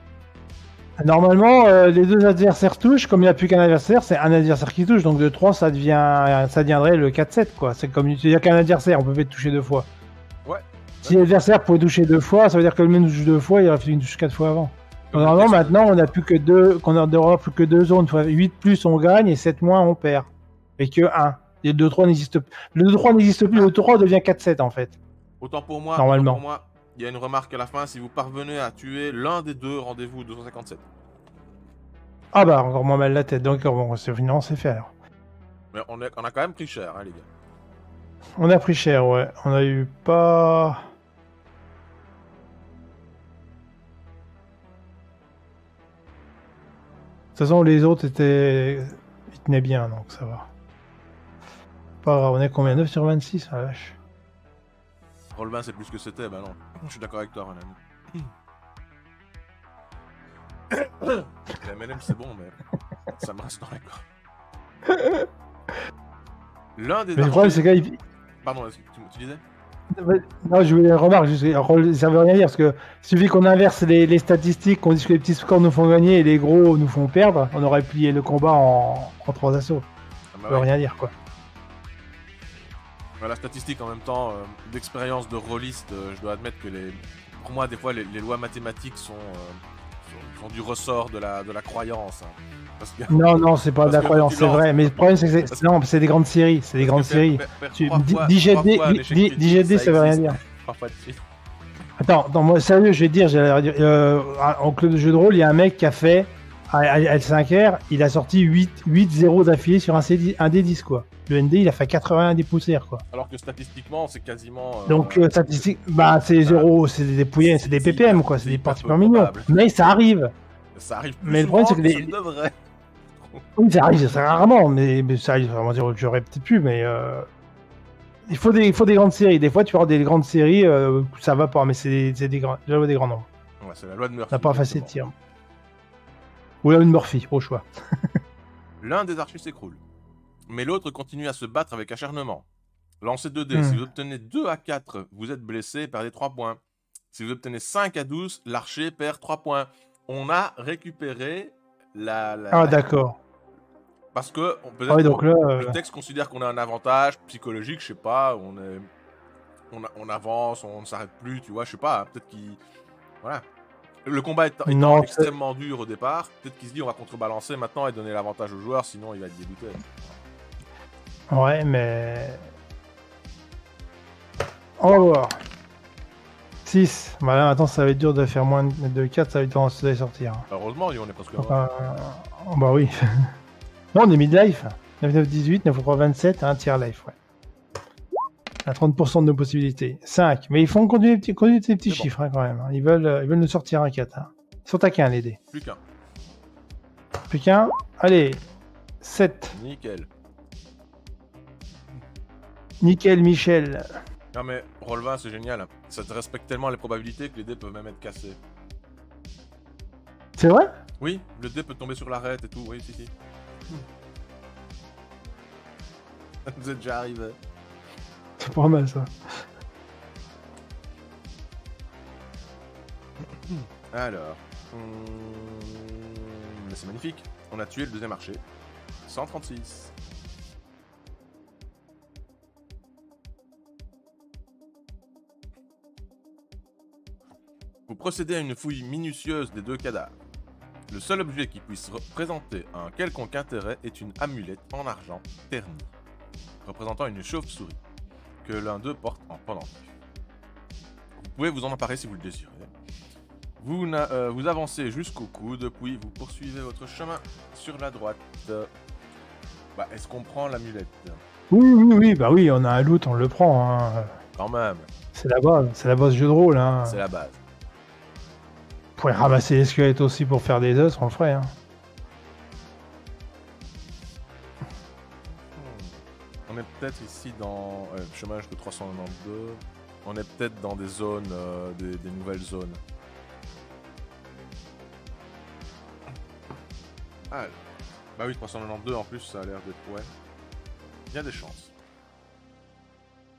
Normalement, les deux adversaires touchent. Comme il n'y a plus qu'un adversaire, c'est un adversaire qui touche. Donc de 3, ça deviendrait le 4-7, quoi. C'est comme il n'y a qu'un adversaire, on peut être toucher 2 fois. Ouais. Si l'adversaire pouvait toucher 2 fois, ça veut dire que le même touche 2 fois, il aurait fallu une touche 4 fois avant. Normalement, maintenant, on n'a plus que 2, qu'on n'aura plus que 2 zones. 8 plus, on gagne, et 7 moins, on perd. Et que 1. Et le 2-3 n'existe plus. Le 2-3 n'existe plus, le 3 devient 4-7 en fait. Autant pour moi, normalement. Il y a une remarque à la fin, si vous parvenez à tuer l'un des deux, rendez-vous 257. Ah bah, encore moins mal la tête, donc bon, finalement c'est fait alors. Mais on a quand même pris cher, hein, les gars. On a pris cher, ouais. On a eu pas... De toute façon, les autres ils tenaient bien, donc ça va. Pas grave, on est combien? 9 sur 26, la vache. Roll20 c'est plus que c'était, bah non. Je suis d'accord avec toi, mon ami. La M&M c'est bon, mais ça me reste dans la corps. L'un des... Mais le problème c'est qu'il... Pardon, tu disais? Non, je voulais remarquer, ça veut rien dire, parce que il suffit qu'on inverse les statistiques, qu'on dise que les petits scores nous font gagner et les gros nous font perdre, on aurait plié le combat en 3 assauts. Ah Ça veut rien dire, quoi. La statistique en même temps, d'expérience de rôliste, je dois admettre que pour moi, des fois, les lois mathématiques sont du ressort de la croyance. Hein. Non, c'est pas de la croyance, c'est vrai. Mais le problème, c'est que c'est des grandes séries. C'est des grandes séries. DGD, ça veut rien dire. Attends, moi, sérieux, je vais te dire, en club de jeu de rôle, il y a un mec qui a fait, à L5R, il a sorti 8-0 d'affilée sur un D10, quoi. Le ND, il a fait 81 des poussières, quoi. Alors que statistiquement, c'est quasiment... Donc, statistique, c'est 0, c'est des dépouillés, c'est des PPM, quoi. C'est des participants millions. Mais ça arrive. Ça arrive plus mais le problème, c'est que ça ne devrait. Oui, ça arrive rarement, mais ça arrive, vraiment dire, j'aurais peut-être pu, mais il faut des grandes séries. Des fois, tu vas avoir des grandes séries, ça va pas, mais c'est des grands nombres. Ouais, c'est la loi de Murphy. T'as pas facile de tir. Ou la loi de Murphy, au choix. L'un des archers s'écroule, mais l'autre continue à se battre avec acharnement. Lancez 2 dés. Si vous obtenez 2 à 4, vous êtes blessé, perdez 3 points. Si vous obtenez 5 à 12, l'archer perd 3 points. On a récupéré Ah, d'accord. Parce que peut-être donc là, le texte considère qu'on a un avantage psychologique, je sais pas, on avance, on ne s'arrête plus, tu vois, je sais pas, peut-être qu'il... Voilà. Le combat étant extrêmement dur au départ, peut-être qu'il se dit on va contrebalancer maintenant et donner l'avantage au joueur, sinon il va être dégoûté. Ouais, mais... On va voir. 6. Voilà, attends, ça va être dur de faire moins de 4, ça va être dur de sortir. Heureusement, on est presque... bah oui. Non, on est mid-life. 9-9-18, 9-3-27, un tiers life, ouais. À 30% de nos possibilités. 5. Mais ils font continuer ces petits chiffres, hein, quand même. Ils veulent nous sortir un 4. Hein. Ils sont taquins, les dés. Plus qu'un. Plus qu'un. Allez. 7. Nickel, Michel. Non mais, Roll20, c'est génial. Ça te respecte tellement les probabilités que les dés peuvent même être cassés. C'est vrai? Oui, le dé peut tomber sur l'arête et tout, oui, si. Ça nous est déjà arrivé. C'est pas mal, ça. Alors... c'est magnifique. On a tué le deuxième archer. 136. Vous procédez à une fouille minutieuse des 2 cadavres. Le seul objet qui puisse représenter un quelconque intérêt est une amulette en argent ternie, représentant une chauve-souris, que l'un d'eux porte en pendentif. Vous pouvez vous en emparer si vous le désirez. Vous avancez jusqu'au coude, puis vous poursuivez votre chemin sur la droite. Est-ce qu'on prend l'amulette? Oui, bah oui, on a un loot, on le prend. Hein. Quand même. C'est la base jeu de rôle. Hein. C'est la base. On pourrait ramasser les squelettes aussi pour faire des os, on le ferait. Hein. On est peut-être ici dans chômage de 392. On est peut-être dans des zones, des nouvelles zones. Ah, bah oui, 392 en plus, ça a l'air d'être... Ouais. Il y a des chances.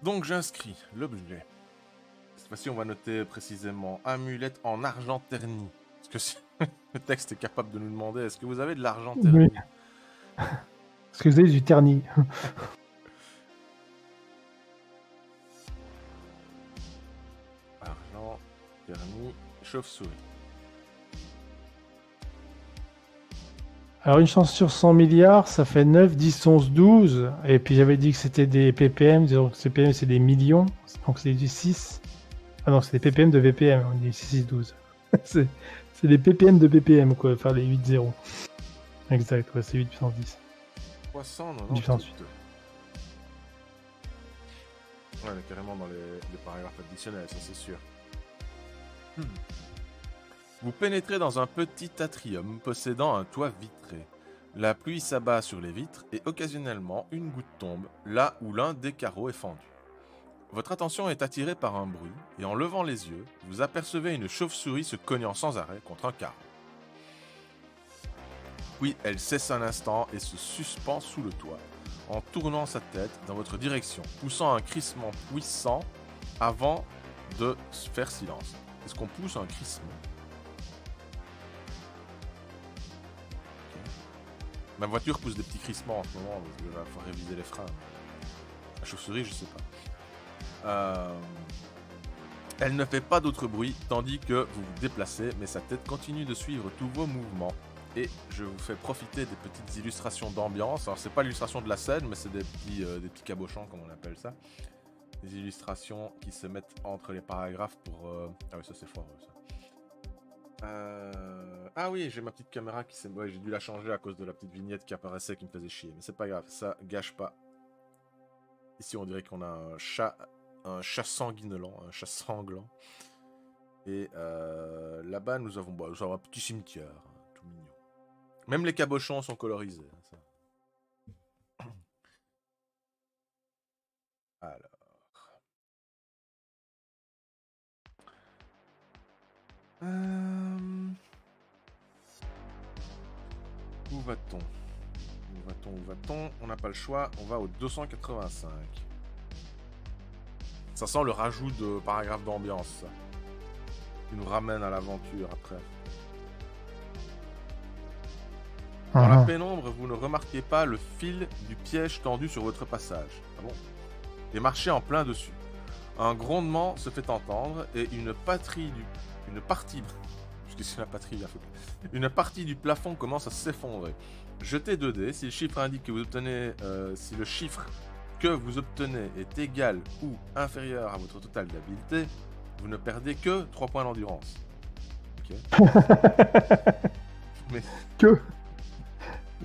Donc j'inscris l'objet. Cette fois-ci, on va noter précisément amulette en argent terni. Parce que si le texte est capable de nous demander, est-ce que vous avez de l'argent terni? Oui. Est-ce que vous avez du terni? Argent terni, chauve-souris. Alors une chance sur 100 milliards, ça fait 9, 10, 11, 12. Et puis j'avais dit que c'était des ppm, donc ppm c'est des millions, donc c'est du 6. Ah non, c'est des ppm de VPM, on dit 6, 6, 12. c'est des ppm de ppm, quoi, faire les 8, 0. Exact, ouais, c'est 8 puissance 10. 398. Ouais, on est carrément dans les paragraphes additionnels, ça c'est sûr. Vous pénétrez dans un petit atrium possédant un toit vitré. La pluie s'abat sur les vitres et occasionnellement une goutte tombe là où l'un des carreaux est fendu. Votre attention est attirée par un bruit et en levant les yeux, vous apercevez une chauve-souris se cognant sans arrêt contre un carreau. Puis elle cesse un instant et se suspend sous le toit, en tournant sa tête dans votre direction, poussant un crissement puissant avant de faire silence. Est-ce qu'on pousse un crissement? Ma voiture pousse des petits crissements en ce moment, parce qu'il va falloir réviser les freins. La chauve-souris, je sais pas. Elle ne fait pas d'autre bruit, tandis que vous vous déplacez, mais sa tête continue de suivre tous vos mouvements. Et je vous fais profiter des petites illustrations d'ambiance. Alors, c'est pas l'illustration de la scène, mais c'est des petits cabochons, comme on appelle ça. Des illustrations qui se mettent entre les paragraphes pour... Ah oui, ça c'est foireux, ça. Ah oui, j'ai ma petite caméra qui s'est... Ouais, j'ai dû la changer à cause de la petite vignette qui apparaissait qui me faisait chier. Mais c'est pas grave, ça gâche pas. Ici, on dirait qu'on a un chat sanguinolent, un chat sanglant. Et là-bas, nous avons un petit cimetière, hein, tout mignon. Même les cabochons sont colorisés. Hein, ça. Alors... Où va-t-on? Où va-t-on? On n'a pas le choix, on va au 285. Ça sent le rajout de paragraphe d'ambiance, ça. Qui nous ramène à l'aventure après. Dans la pénombre, vous ne remarquez pas le fil du piège tendu sur votre passage. Ah bon? Et marchez en plein dessus. Un grondement se fait entendre et une partie du plafond commence à s'effondrer. Jetez 2 dés. Si le chiffre indique que vous obtenez, si le chiffre que vous obtenez est égal ou inférieur à votre total d'habileté, vous ne perdez que 3 points d'endurance. Ok. Mais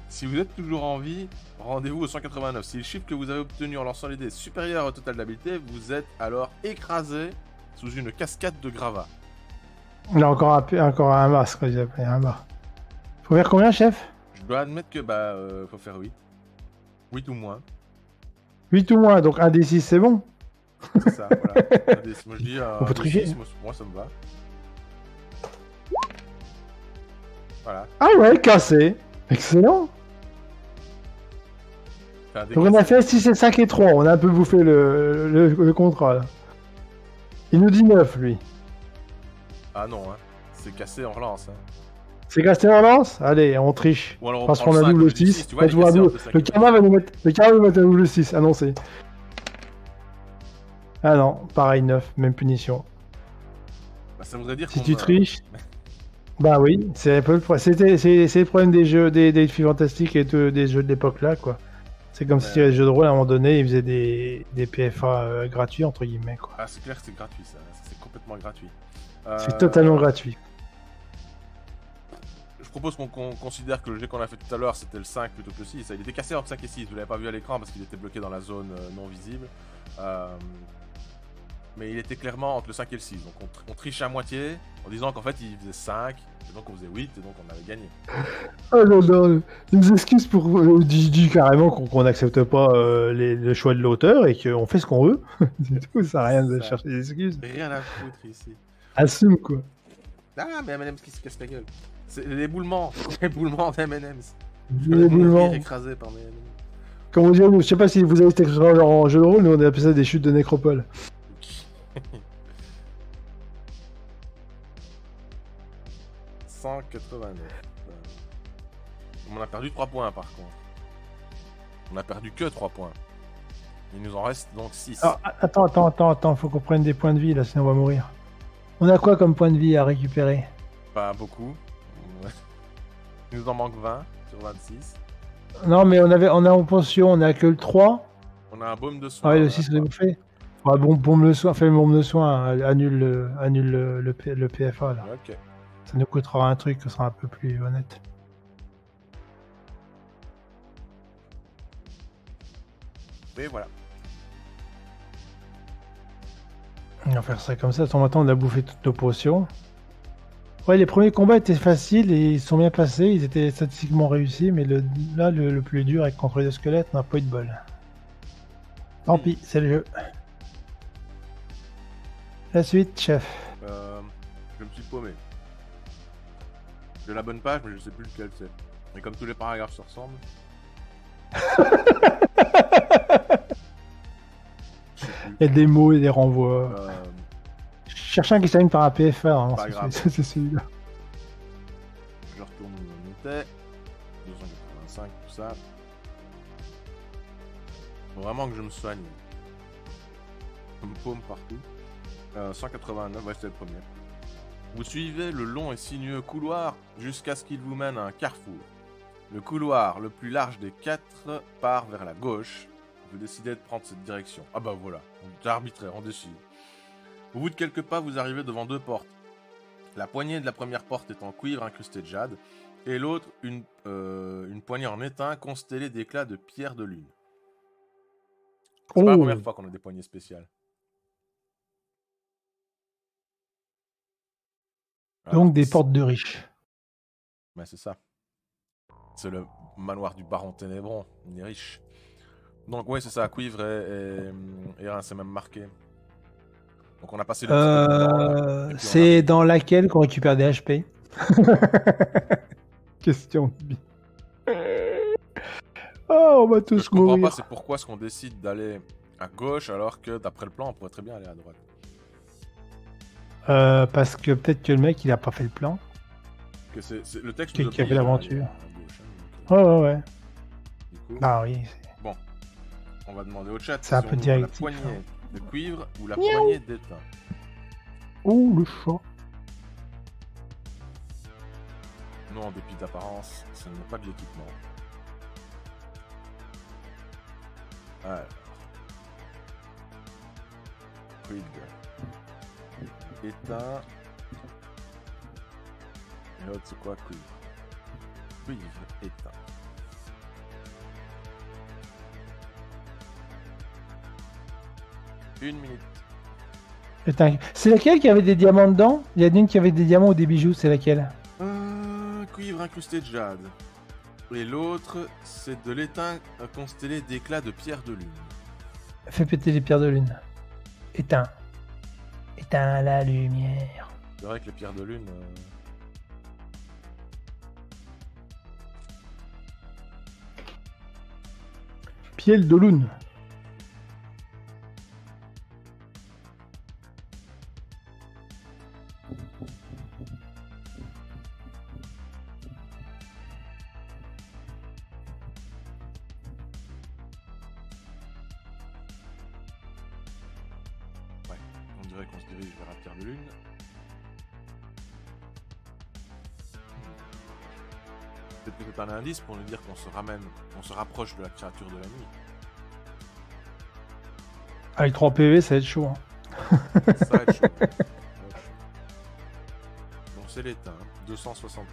si vous êtes toujours en vie, rendez-vous au 189. Si le chiffre que vous avez obtenu en lançant les dés est supérieur au total d'habileté, vous êtes alors écrasé sous une cascade de gravats. Il a encore un bas, ce que j'ai appelé un bas. Faut faire combien, chef? Je dois admettre que faut faire 8. 8 ou moins. 8 ou moins, donc 1 des 6 c'est bon. C'est ça, voilà. Moi je dis on peut tricher. 6, moi ça me va. Voilà. Ah ouais, cassé. Excellent. Donc on a fait 6 et 5 et 3, on a un peu bouffé le contrat là. Il nous dit 9 lui. Ah non, hein. C'est cassé en relance. Hein. C'est cassé en relance? Allez, on triche. Ou alors on parce prend qu'on a le 5, double le 6. 6 tu vois, le karma va nous mettre un double 6, annoncé. Ah non, pareil 9, même punition. Bah, ça voudrait dire si tu triches... Bah oui, c'est un peu c'est le problème des jeux, des défis fantastiques et des jeux de l'époque là, quoi. C'est comme si les jeux de rôle, à un moment donné, ils faisaient des PFA gratuits, entre guillemets, quoi. Ah, c'est clair que c'est gratuit, ça. C'est complètement gratuit. C'est totalement gratuit. Je propose qu'on considère que le jet qu'on a fait tout à l'heure, c'était le 5 plutôt que le 6. Il était cassé entre 5 et 6, vous l'avez pas vu à l'écran parce qu'il était bloqué dans la zone non visible. Mais il était clairement entre le 5 et le 6. Donc on triche à moitié en disant qu'en fait il faisait 5, et donc on faisait 8, et donc on avait gagné. Oh non, non, des excuses pour... dis carrément qu'on n'accepte pas le choix de l'auteur et qu'on fait ce qu'on veut. C'est tout, ça n'a rien de chercher des excuses. Rien à foutre ici. Assume quoi. Ah, mais M&M's qui se casse la gueule. C'est l'éboulement d'M&M's. L'éboulement. Écrasé par mes M&M's. Comme on dit, je sais pas si vous avez été genre en jeu de rôle, nous on appelle ça des chutes de nécropole. 189. On a perdu 3 points par contre. On a perdu que 3 points. Il nous en reste donc 6. Alors, attends, faut qu'on prenne des points de vie là, sinon on va mourir. On a quoi comme point de vie à récupérer? Pas beaucoup. Il nous en manque 20 sur 26. Non, mais on a en pension, on a que le 3. On a un baume de soin. Ah ouais, le 6 on l'a bouffé. Ouais, bombe de soin, fais le bombe de soin, annule le PFA là. Ok. Ça nous coûtera un truc, ça sera un peu plus honnête. Et voilà. On va faire ça comme ça. Attends, maintenant on a bouffé toutes nos potions. Ouais, les premiers combats étaient faciles et ils sont bien passés. Ils étaient statistiquement réussis, mais le plus dur avec contrôler le squelette, on n'a pas eu de bol. Tant pis, c'est le jeu. La suite, chef. Je me suis paumé. J'ai la bonne page, mais je sais plus lequel c'est. Et comme tous les paragraphes se ressemblent. Je sais plus. Il y a des mots et des renvois. Euh, Je cherche un qui s'aligne par un PFA. Hein, Pas grave. c'est celui-là. Je retourne où on était. 285, tout ça. Faut vraiment que je me soigne. Je me paume partout. 189, ouais, c'était le premier. Vous suivez le long et sinueux couloir jusqu'à ce qu'il vous mène à un carrefour. Le couloir le plus large des 4 part vers la gauche. Vous décidez de prendre cette direction. Ah bah voilà, c'est arbitraire, on décide. Au bout de quelques pas, vous arrivez devant 2 portes. La poignée de la première porte est en cuivre incrusté de jade, et l'autre une poignée en étain constellée d'éclats de pierre de lune. C'est pas la première fois qu'on a des poignées spéciales. Donc des portes de riches. Mais c'est ça. C'est le manoir du baron Ténébron, il est riche. Donc oui, c'est ça, cuivre et c'est même marqué. Donc on a passé le c'est dans laquelle qu'on récupère des HP. Question de vie. Oh, on va tous je comprends mourir. pas, c'est pourquoi est-ce qu'on décide d'aller à gauche alors que d'après le plan, on pourrait très bien aller à droite. Parce que peut-être que le mec il a pas fait le plan. Que c'est le texte Qui nous a fait oblige à l'aventure. aller à gauche, hein, donc, Ouais. du coup, Ah oui. bon, on va demander au chat C'est un si peu on ouvre directif, la poignée hein. de cuivre ou la poignée d'étain. Oh, le chat. Non, en dépit d'apparence, ce n'est pas de l'équipement. Alors. Cuivre. Étain. Et l'autre, c'est quoi? Cuivre. Cuivre, étain. Une minute. C'est laquelle qui avait des diamants dedans? Il y a une qui avait des diamants ou des bijoux, c'est laquelle? Cuivre incrusté de jade. Et l'autre, c'est de l'étain constellé d'éclats de pierre de lune. Fais péter les pierres de lune. Éteins. Éteins la lumière. C'est vrai que les pierres de lune... Piel de lune. Ouais, on dirait qu'on se dirige vers la pierre de lune. Peut-être que c'est un indice pour nous dire qu'on se ramène, qu'on se rapproche de la créature de la nuit. Avec 3 PV, ça va être chaud. Hein. Ça va être chaud. Donc c'est l'étain, 263.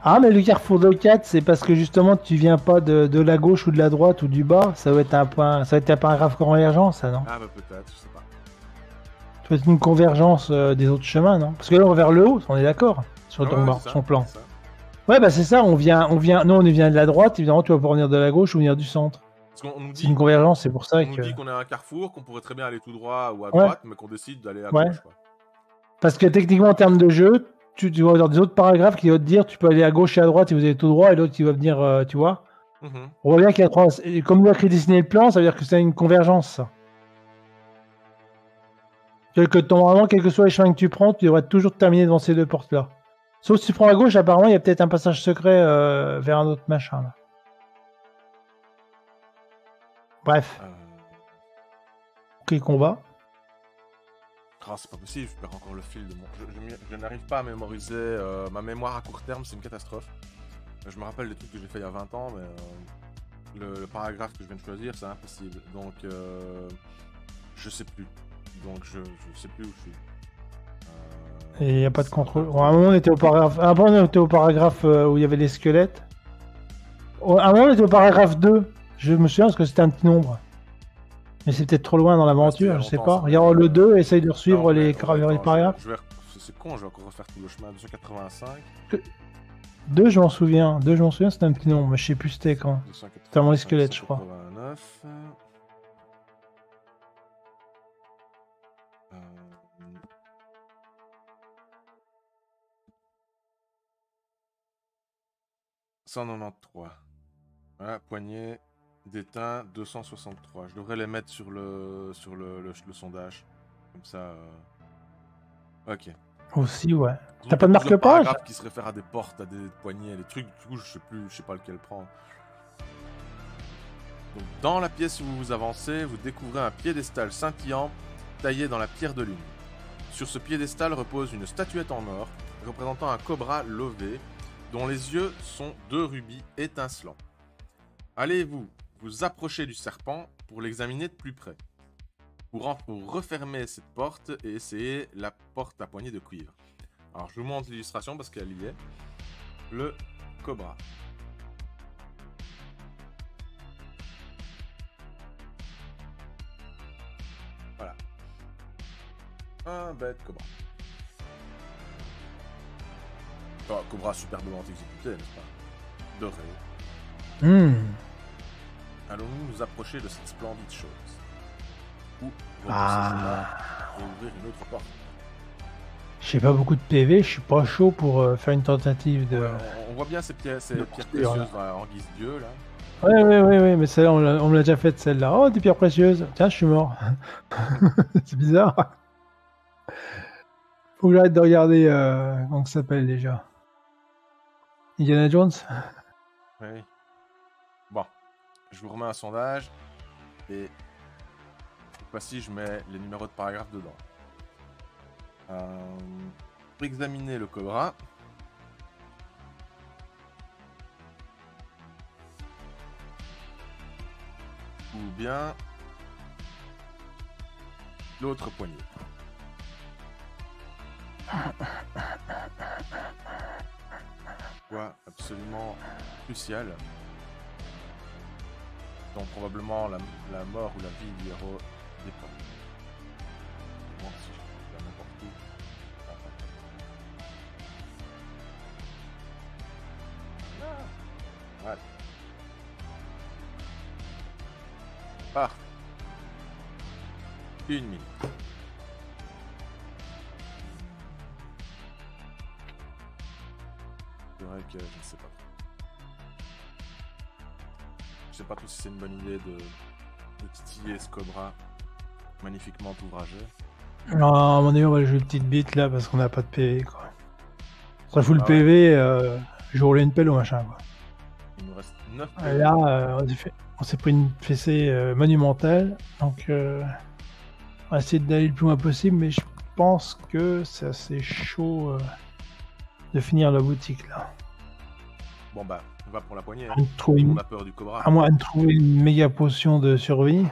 Ah, mais le carrefour de 4, c'est parce que justement tu viens pas de la gauche ou de la droite ou du bas. Ça va être un point, ça va être un paragraphe convergent, ça, non? Ah bah peut-être, je sais pas. Ça va être une convergence des autres chemins, non? Parce que là on va vers le haut, on est d'accord sur son plan. Ça. Ouais, bah c'est ça, on vient, nous on vient de la droite, évidemment tu vas pas venir de la gauche ou venir du centre. Parce qu'on nous C'est dit, une convergence, c'est pour ça on que... nous dit qu'on est à un carrefour, qu'on pourrait très bien aller tout droit ou à droite, mais qu'on décide d'aller à gauche. Quoi. Parce que techniquement en termes de jeu, tu vas avoir des autres paragraphes qui vont te dire tu peux aller à gauche et à droite si vous allez tout droit, et l'autre qui va venir, tu vois. On voit bien qu'il y a 3... Comme nous a créé dessiner le plan, ça veut dire que c'est une convergence, ça. Normalement, quels que soient les chemins que tu prends, tu devrais toujours terminer devant ces 2 portes-là. Sauf si tu prends à gauche, apparemment, il y a peut-être un passage secret vers un autre machin, là. Bref. Ok, combat. Oh, c'est pas possible, je perds encore le fil de mon... Je n'arrive pas à mémoriser... ma mémoire à court terme, c'est une catastrophe. Je me rappelle des trucs que j'ai fait il y a 20 ans, mais... le paragraphe que je viens de choisir, c'est impossible. Donc... je sais plus. Donc je sais plus où je suis. Et il n'y a pas de contrôle. Bon, à un moment, on était au paragraphe... Avant, on était au paragraphe où il y avait les squelettes. À un moment, on était au paragraphe 2. Je me souviens parce que c'était un petit nombre. Mais c'est peut-être trop loin dans l'aventure, je sais pas. Regarde le 2, essaye de suivre les paragraphes. C'est con, je vais encore refaire tout le chemin. 285. 2, je m'en souviens. 2, je m'en souviens, c'était un petit nombre, mais je sais plus c'était quand. C'était avant les squelettes, je crois. 289. « 193. Voilà, poignée d'étain 263. Je devrais les mettre sur le sondage. Comme ça. Ok. Aussi, ouais. Ils ont T'as pas de plusieurs marque-page? paragraphes qui se réfèrent à des portes, à des poignées, des trucs. Du coup, je sais pas lequel prendre. Donc, dans la pièce où vous avancez, vous découvrez un piédestal scintillant taillé dans la pierre de lune. Sur ce piédestal repose une statuette en or représentant un cobra lové dont les yeux sont 2 rubis étincelants. Allez-vous vous approcher du serpent pour l'examiner de plus près. Pour refermer cette porte et essayer la porte à poignée de cuivre. Alors je vous montre l'illustration parce qu'elle y est. Le cobra. Voilà. Un bête cobra. Enfin, cobra superbement exécuté, n'est-ce pas? Doré. Allons-nous nous approcher de cette splendide chose? Ou repousser cela et ouvrir une autre porte? J'ai pas beaucoup de PV, je suis pas chaud pour faire une tentative de... Ouais, on voit bien ces pierres précieuses en guise dieu là. Ouais, mais celle-là, on me l'a déjà faite celle-là. Oh, des pierres précieuses. Tiens, je suis mort. C'est bizarre. Faut que j'arrête de regarder, comment ça s'appelle déjà? Indiana Jones? Oui. Bon, je vous remets un sondage et cette fois-ci je mets les numéros de paragraphes dedans. Examiner le cobra. Ou bien l'autre poignée. Quoi absolument crucial. Donc probablement la mort ou la vie du héros dépend. Bon, si je fais n'importe où. Voilà. Parfait. 1 minute. C'est vrai que je ne sais pas. Je sais pas trop si c'est une bonne idée de titiller ce cobra magnifiquement ouvragé. Non, à mon avis, on va jouer une petite bite là parce qu'on a pas de PV quoi. Ça fout le Ah PV, je roulais une pelle ou machin quoi. Il nous reste 9 Et là, on s'est pris une fessée monumentale, donc on va essayer d'aller le plus loin possible, mais je pense que c'est assez chaud de finir la boutique là. Bon bah, on va pour la poignée. Hein. Tout le monde a peur du cobra. À moins de trouver une méga potion de survie.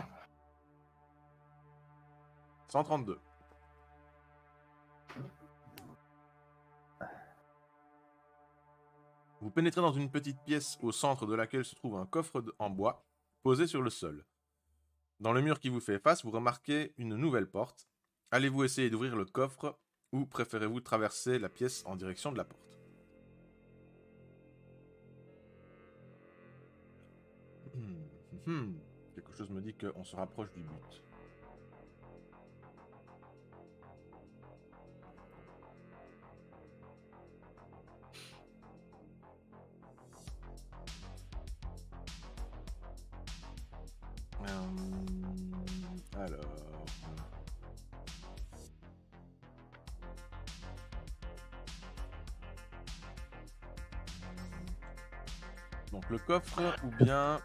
132. Vous pénétrez dans une petite pièce au centre de laquelle se trouve un coffre en bois posé sur le sol. Dans le mur qui vous fait face, vous remarquez une nouvelle porte. Allez-vous essayer d'ouvrir le coffre ou préférez-vous traverser la pièce en direction de la porte? Quelque chose me dit qu'on se rapproche du but. Alors... Donc le coffre ou bien...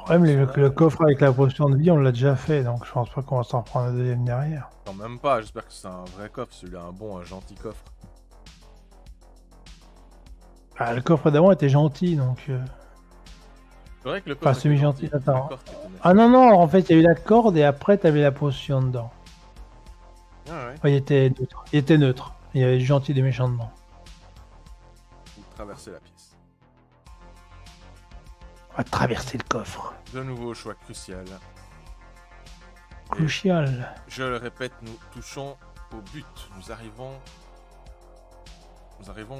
Même le coffre avec la potion de vie, on l'a déjà fait, donc je pense pas qu'on va s'en prendre un deuxième derrière. Non, même pas, j'espère que c'est un vrai coffre, celui-là, un gentil coffre. Ah, le coffre d'avant était gentil, donc... C'est vrai que le coffre enfin, semi-gentil, attends. Ah non, en fait, il y avait la corde et après, t'avais la potion dedans. Ah ouais. Ouais, il était neutre. Il y avait du gentil et des méchants dedans. Vous traversez la pièce. On va traverser le coffre. De nouveau, choix crucial. Crucial. Je le répète, nous touchons au but. Nous arrivons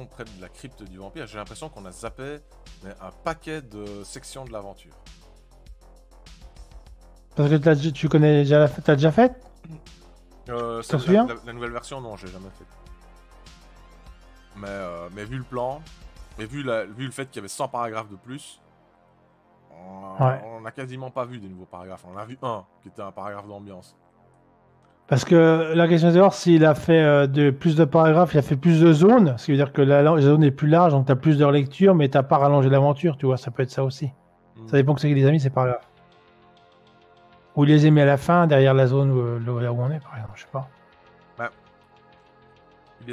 près de la crypte du vampire. J'ai l'impression qu'on a zappé un paquet de sections de l'aventure. Parce que tu connais déjà t'as déjà fait? Tu t'en souviens? La nouvelle version, non, j'ai jamais fait. Mais vu le plan, Et vu le fait qu'il y avait 100 paragraphes de plus, on n'a quasiment pas vu des nouveaux paragraphes. On en a vu un, qui était un paragraphe d'ambiance. Parce que la question est de savoir s'il a fait plus de paragraphes, il a fait plus de zones, ce qui veut dire que la zone est plus large, donc tu as plus de lecture, mais tu n'as pas rallongé l'aventure, tu vois, ça peut être ça aussi. Ça dépend que c'est que les amis, c'est paragraphes. Ou il les a mis à la fin, derrière la zone là où on est, par exemple, je sais pas. Bah, il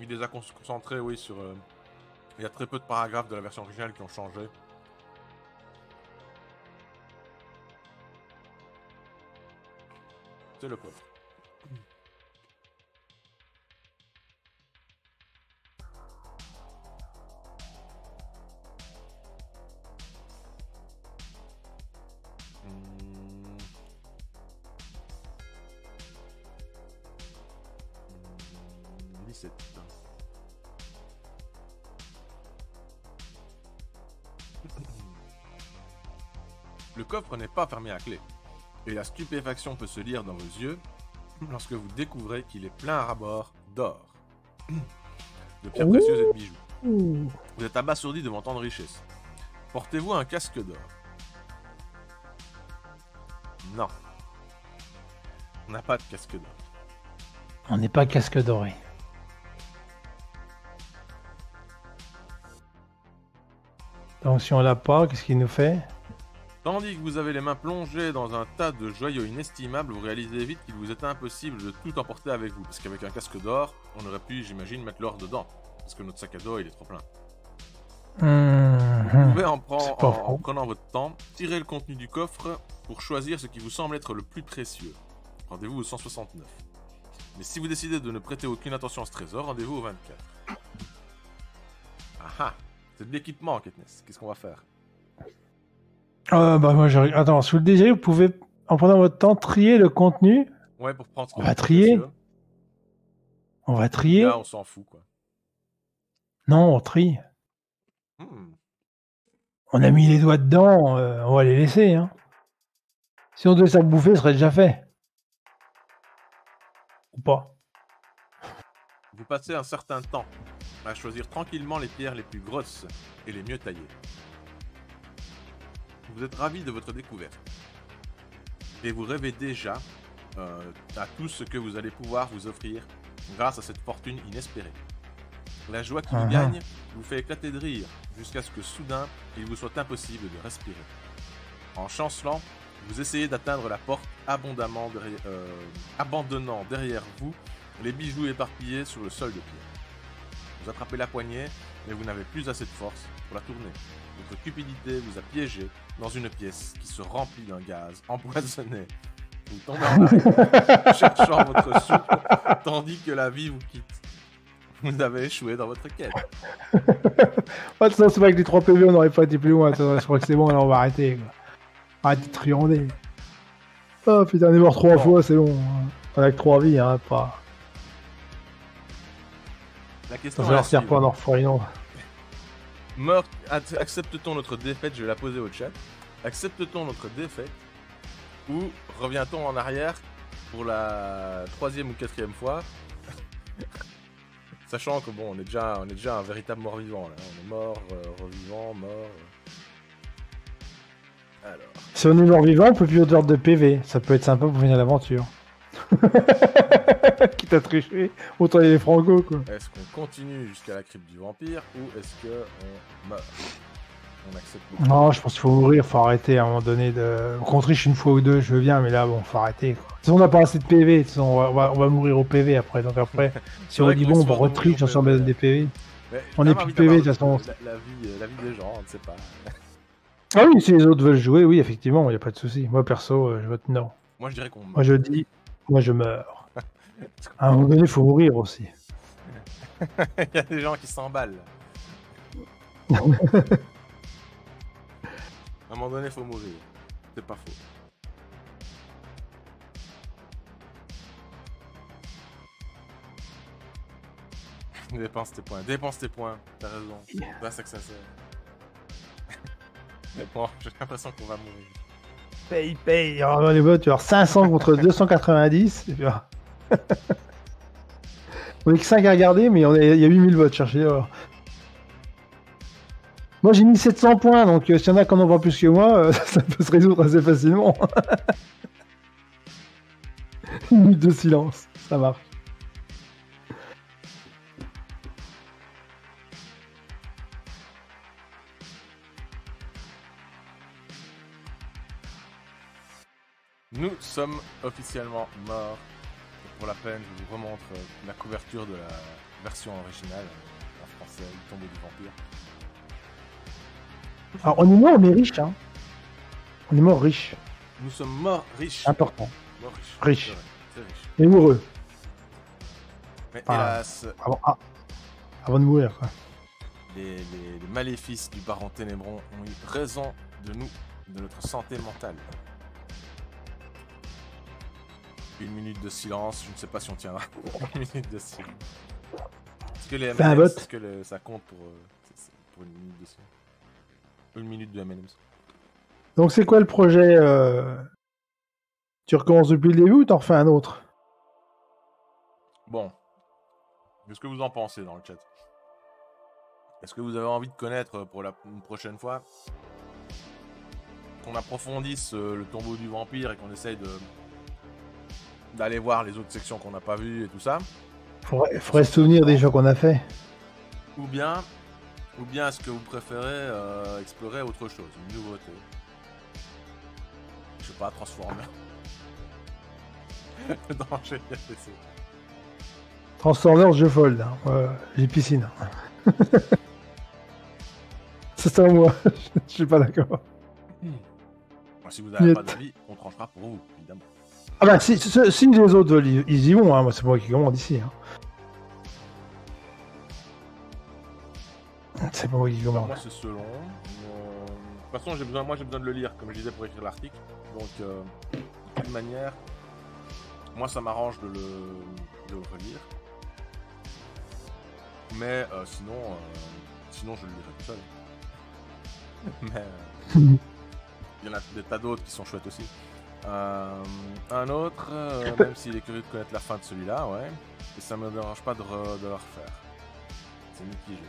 les a concentrés, oui, sur... il y a très peu de paragraphes de la version originale qui ont changé. C'est le coffre. Le coffre n'est pas fermé à clé, et la stupéfaction peut se lire dans vos yeux lorsque vous découvrez qu'il est plein à bord d'or, de pierres précieuses et de bijoux. Vous êtes abasourdi devant tant de richesses. Portez-vous un casque d'or? Non. On n'a pas de casque d'or. On n'est pas casque doré. Donc si on l'a pas, qu'est-ce qu'il nous fait? Tandis que vous avez les mains plongées dans un tas de joyaux inestimables, vous réalisez vite qu'il vous est impossible de tout emporter avec vous. Parce qu'avec un casque d'or, on aurait pu, j'imagine, mettre l'or dedans. Parce que notre sac à dos, il est trop plein. Vous pouvez en prenant votre temps, tirer le contenu du coffre pour choisir ce qui vous semble être le plus précieux. Rendez-vous au 169. Mais si vous décidez de ne prêter aucune attention à ce trésor, rendez-vous au 24. Ah ah, c'est de l'équipement, Katniss. Qu'est-ce qu'on va faire? Moi, attends, sous le DG, vous pouvez, en prenant votre temps, trier le contenu. Ouais, pour prendre ce On va trier. On va trier. Là, on s'en fout, quoi. Non, on trie. On a mis les doigts dedans, on va les laisser. Hein. Si on devait ça bouffer, ce serait déjà fait. Ou pas. Vous passez un certain temps à choisir tranquillement les pierres les plus grosses et les mieux taillées. Vous êtes ravi de votre découverte. Et vous rêvez déjà à tout ce que vous allez pouvoir vous offrir grâce à cette fortune inespérée. La joie qui vous gagne vous fait éclater de rire jusqu'à ce que soudain, il vous soit impossible de respirer. En chancelant, vous essayez d'atteindre la porte abandonnant derrière vous les bijoux éparpillés sur le sol de pierre. Vous attrapez la poignée, mais vous n'avez plus assez de force pour la tourner. Votre cupidité vous a piégé dans une pièce qui se remplit d'un gaz empoisonné. Vous tombez en arrière, cherchant votre soupe, tandis que la vie vous quitte. Vous avez échoué dans votre quête. De toute façon, c'est pas avec les 3 PV, on n'aurait pas été plus loin. Je crois que c'est bon, là, on va arrêter. Quoi. Arrêtez de triander. Oh putain, on est mort 3 fois, c'est bon. On a que 3 vies, hein, pas. La question ça leur sert pas en orphelinat. Meurt, accepte-t-on notre défaite? Je vais la poser au chat. Accepte-t-on notre défaite? Ou revient-on en arrière pour la 3e ou 4e fois? Sachant que bon, on est déjà un véritable mort-vivant là. On est mort, revivant, mort. Alors. Si on est mort-vivant, on peut plus avoir de PV. Ça peut être sympa pour finir l'aventure. Quitte à tricher, autant les franco quoi. Est-ce qu'on continue jusqu'à la crypte du vampire ou est-ce qu'on meurt? On accepte le... Non, je pense qu'il faut mourir, faut arrêter à un moment donné de... Qu'on triche une fois ou deux, je veux bien, mais là bon, faut arrêter quoi. De toute façon, on n'a pas assez de PV, de toute façon, on va mourir au PV après, donc après, si on dit bon, on va retriche, on s'en met des PV. Mais on est plus de PV de toute façon. La vie des gens, on ne sait pas. Ah oui, si les autres veulent jouer, oui, effectivement, il n'y a pas de souci. Moi perso, je vote non. Moi je dirais qu'on meurt. Moi je dis, moi je meurs. À un moment donné, il faut mourir aussi. Il y a des gens qui s'emballent. À un moment donné, il faut mourir. C'est pas faux. Dépense tes points. T'as raison. Là, c'est que ça sert. Mais bon, j'ai l'impression qu'on va mourir. Paye. Alors, les votes, 500 contre 290. Et puis, on est que 5 à regarder, mais il y a 8000 votes, cherchez. Alors. Moi j'ai mis 700 points, donc s'il y en a qui en envoient plus que moi, ça peut se résoudre assez facilement. Une minute de silence, ça marche. Nous sommes officiellement morts. Et pour la peine, je vous remontre la couverture de la version originale en français, Le Tombeau du Vampire. Alors on est mort mais riche, hein. On est mort riche. Nous sommes morts riches. Important. Morts riches. Riche. C'est vrai, c'est riche. Et heureux. Mais Ah. hélas, Avant de mourir, quoi. les maléfices du baron Ténébron ont eu raison de nous, de notre santé mentale. Une minute de silence, je ne sais pas si on tiendra. Une minute de silence. Est-ce que les Fais un M&M's, vote. est-ce que ça compte pour une minute de silence? Une minute de M&M's. Donc c'est quoi le projet Tu recommences depuis le début ou t'en refais un autre? Bon. Qu'est-ce que vous en pensez dans le chat? Est-ce que vous avez envie de connaître pour une prochaine fois qu'on approfondisse le tombeau du vampire et qu'on essaye d'aller voir les autres sections qu'on n'a pas vues et tout ça? Faudrait se souvenir des jeux qu'on a fait. Ou bien est-ce que vous préférez explorer autre chose, une nouveauté? Je sais pas, Transformer. Non, j'ai bien laissé. Transformers, je fold. Hein. J'ai piscine. C'est ça moi. Je suis pas d'accord. Si vous n'avez pas d'avis, on tranchera pour vous, évidemment. Ah bah si les autres ils y vont, hein. Moi c'est moi qui commande ici. Hein. C'est pas moi qui commande. Moi c'est selon. De toute façon j'ai besoin de le lire, comme je disais, pour écrire l'article. Donc de toute manière, moi ça m'arrange de le relire. Mais sinon je le lirai tout seul. Mais il y en a des tas d'autres qui sont chouettes aussi. Un autre, même s'il est curieux de connaître la fin de celui-là, ouais. Et ça me dérange pas de le refaire. C'est mitigé.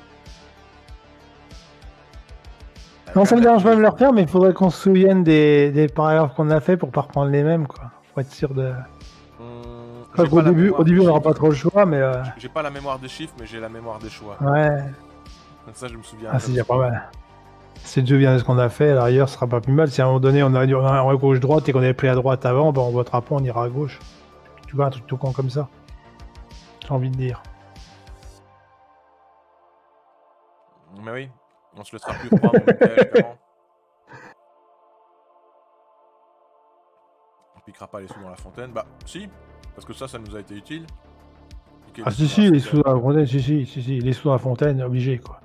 Non, ça me dérange pas de le refaire, mais il faudrait qu'on se souvienne des paragraphes qu'on a fait pour pas reprendre les mêmes, quoi. Pour être sûr de. Au début, on n'aura pas trop le choix, mais. J'ai pas la mémoire des chiffres, mais j'ai la mémoire des choix. Ouais. Donc ça, je me souviens. Ah, c'est déjà pas mal. Si tu te souviens de ce qu'on a fait, à l'arrière, ce sera pas plus mal. Si à un moment donné, on a un gauche-droite et qu'on avait pris à droite avant, ben on votera pas, on ira à gauche. Tu vois, un truc tout con comme ça. J'ai envie de dire. Mais oui, on se laissera plus prendre au piège qu'avant. On piquera pas les sous dans la fontaine. Bah, si, parce que ça nous a été utile. Ah, si, les sous dans la fontaine, si, les sous dans la fontaine, obligé, quoi.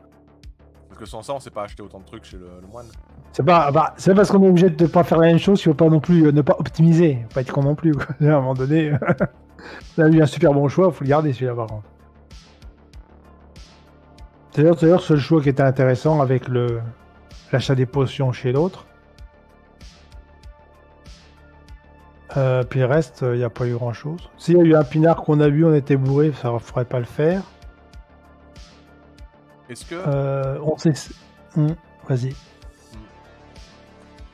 Parce que sans ça, on s'est pas acheté autant de trucs chez le moine. C'est pas parce qu'on est obligé de pas faire la même chose qu'il faut pas non plus ne pas optimiser. Faut pas être con non plus, quoi. À un moment donné, on a eu un super bon choix, faut le garder celui-là par contre. C'est d'ailleurs le seul choix qui était intéressant avec l'achat des potions chez l'autre. Puis le reste, il n'y a pas eu grand chose. S'il y a eu un pinard qu'on a vu, on était bourré, ça ne ferait pas le faire. Est-ce que... on sait... Vas-y.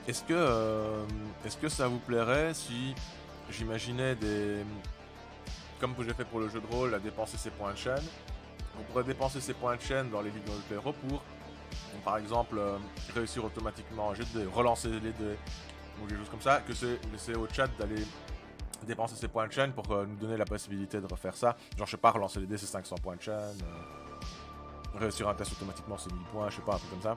Est-ce que ça vous plairait si j'imaginais des... Comme j'ai fait pour le jeu de rôle, à dépenser ses points de chaîne. On pourrait dépenser ses points de chaîne dans les livres de héros pour, par exemple, réussir automatiquement un jet de dés, relancer les dés, ou des choses comme ça, que c'est laisser au chat d'aller dépenser ses points de chaîne pour nous donner la possibilité de refaire ça. Genre, je sais pas, relancer les dés, c'est 500 points de chaîne. Réussir un test automatiquement, c'est 1000 points, je sais pas, un truc comme ça.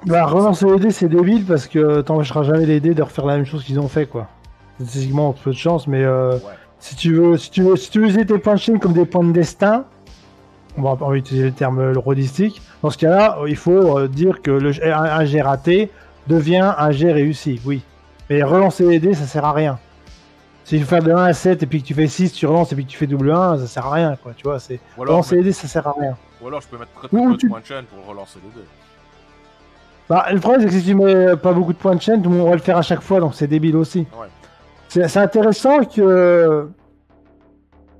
Bah, relancer les dés, c'est débile parce que t'empêcheras jamais les dés de refaire la même chose qu'ils ont fait, quoi. Statistiquement, peu de chance, mais Ouais. si tu veux utiliser tes points de chaîne comme des points de destin, on va utiliser le terme rôlistique. Dans ce cas-là, il faut dire que un jet raté devient un jet réussi, oui. Mais relancer les dés, ça sert à rien. Si tu fais de 1 à 7 et puis que tu fais 6, tu relances et puis que tu fais double 1, ça sert à rien, quoi. Tu vois, c'est relancer les dés, ça sert à rien. Ou alors je peux mettre très peu de points de chaîne pour relancer les dés. Bah, le problème, c'est que si tu mets pas beaucoup de points de chaîne, tout le monde va le faire à chaque fois, donc c'est débile aussi. Ouais. C'est intéressant que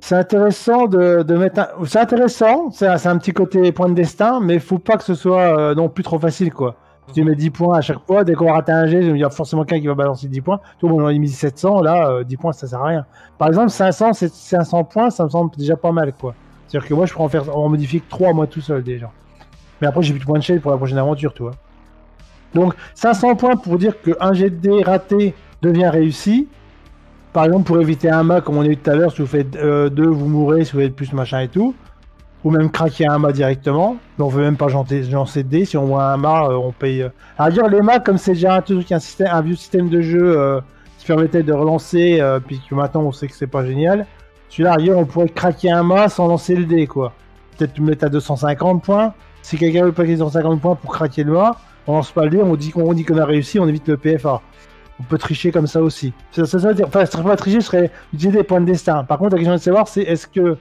c'est intéressant de mettre c'est intéressant, c'est un petit côté point de destin, mais faut pas que ce soit non plus trop facile, quoi. Si tu mets 10 points à chaque fois, dès qu'on rate un jet, il y a forcément quelqu'un qui va balancer 10 points. Tout le monde en a mis 700, là, 10 points, ça sert à rien. Par exemple, 500, c'est 500 points, ça me semble déjà pas mal, quoi. C'est-à-dire que moi, je pourrais en modifier que 3 moi tout seul, déjà. Mais après, j'ai plus de points de shell pour la prochaine aventure, tu vois. Donc, 500 points pour dire qu'un jet de dés raté devient réussi. Par exemple, pour éviter un mât, comme on a eu tout à l'heure, si vous faites 2, vous mourrez, si vous faites plus machin et tout. Ou même craquer un mât directement. Mais on veut même pas lancer de dés. Si on voit un mât, on paye. À dire, les mâts, comme c'est déjà un vieux système de jeu qui permettait de relancer, puis que maintenant on sait que c'est pas génial. Celui-là, ailleurs, on pourrait craquer un mât sans lancer le dé, quoi. Peut-être le mettre à 250 points. Si quelqu'un veut payer 250 points pour craquer le mât, on lance pas le dé, on dit qu'on a réussi, on évite le PFA. On peut tricher comme ça aussi. Ça veut dire, enfin, ce serait pas tricher, ce serait utiliser des points de destin. Par contre, la question de savoir, c'est est-ce que,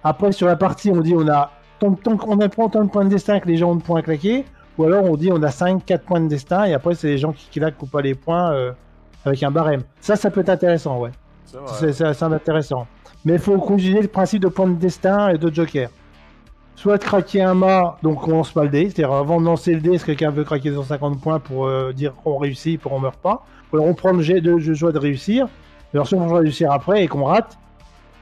après, sur la partie, on dit on a tant de points de destin que les gens ont de points à claquer, ou alors on dit on a 4 points de destin, et après, c'est les gens qui claquent ou pas les points avec un barème. Ça peut être intéressant, ouais. C'est intéressant. Mais il faut conjuguer le principe de points de destin et de joker. Soit de craquer un mât, donc on lance pas le dé, c'est-à-dire avant de lancer le dé, si quelqu'un veut craquer 250 points pour dire on réussit, pour on meurt pas, ou alors on prend le jet de joie de réussir, et alors si on veut réussir après et qu'on rate,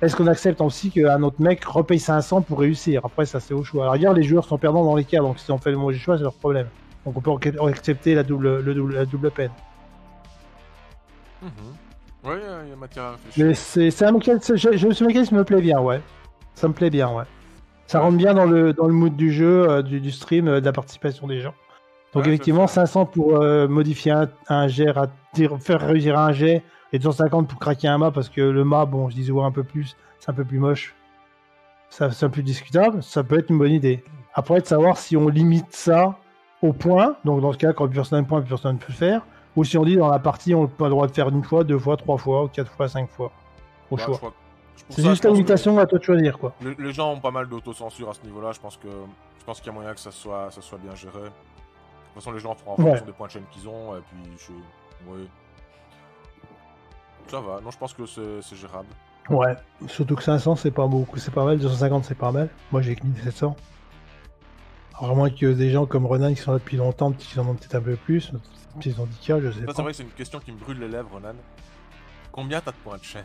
est-ce qu'on accepte aussi qu'un autre mec repaye 500 pour réussir? Après ça c'est au choix. Alors regarde, les joueurs sont perdants dans les cas, donc si on fait le mauvais choix c'est leur problème. Donc on peut accepter la double peine. Ouais, il y a matière à réfléchir. Mais c'est un mécanisme, ce mécanisme me plaît bien, ouais. Ça me plaît bien, ouais. Ça rentre bien dans le mood du jeu, du stream, de la participation des gens. Donc effectivement, 500 pour modifier un jet, faire réussir un jet, et 250 pour craquer un mât, parce que le mât, bon, je disais voir un peu plus, c'est un peu plus moche. C'est un peu plus discutable, ça peut être une bonne idée. Après, de savoir si on limite ça au point, donc dans ce cas, quand personne n'a un point, personne ne peut le faire, ou si on dit dans la partie, on n'a pas le droit de faire une fois, 2 fois, 3 fois, 4 fois, 5 fois. Au choix. C'est juste la limitation à toi de choisir, quoi. Les gens ont pas mal d'autocensure à ce niveau-là. Je pense qu'il y a moyen que ça soit bien géré. De toute façon, les gens feront en fonction des points de chaîne qu'ils ont. Et puis, ouais. Ça va. Non, je pense que c'est gérable. Ouais. Surtout que 500, c'est pas beaucoup. C'est pas mal. 250, c'est pas mal. Moi, j'ai mis 700. Alors, à moins que des gens comme Renan qui sont là depuis longtemps, qui en ont peut-être un peu plus. Petits handicaps, je sais pas. C'est vrai que c'est une question qui me brûle les lèvres, Renan. Combien t'as de points de chaîne?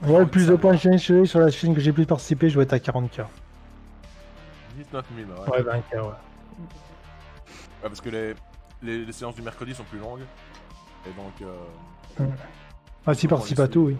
Ouais, le plus de points de chaîne sur la chaîne que j'ai pu participer, je dois être à 40k. 19 000, ouais. Ouais, 20k, ouais. Ouais, parce que les séances du mercredi sont plus longues. Et donc. Ah, si participe à tout, oui.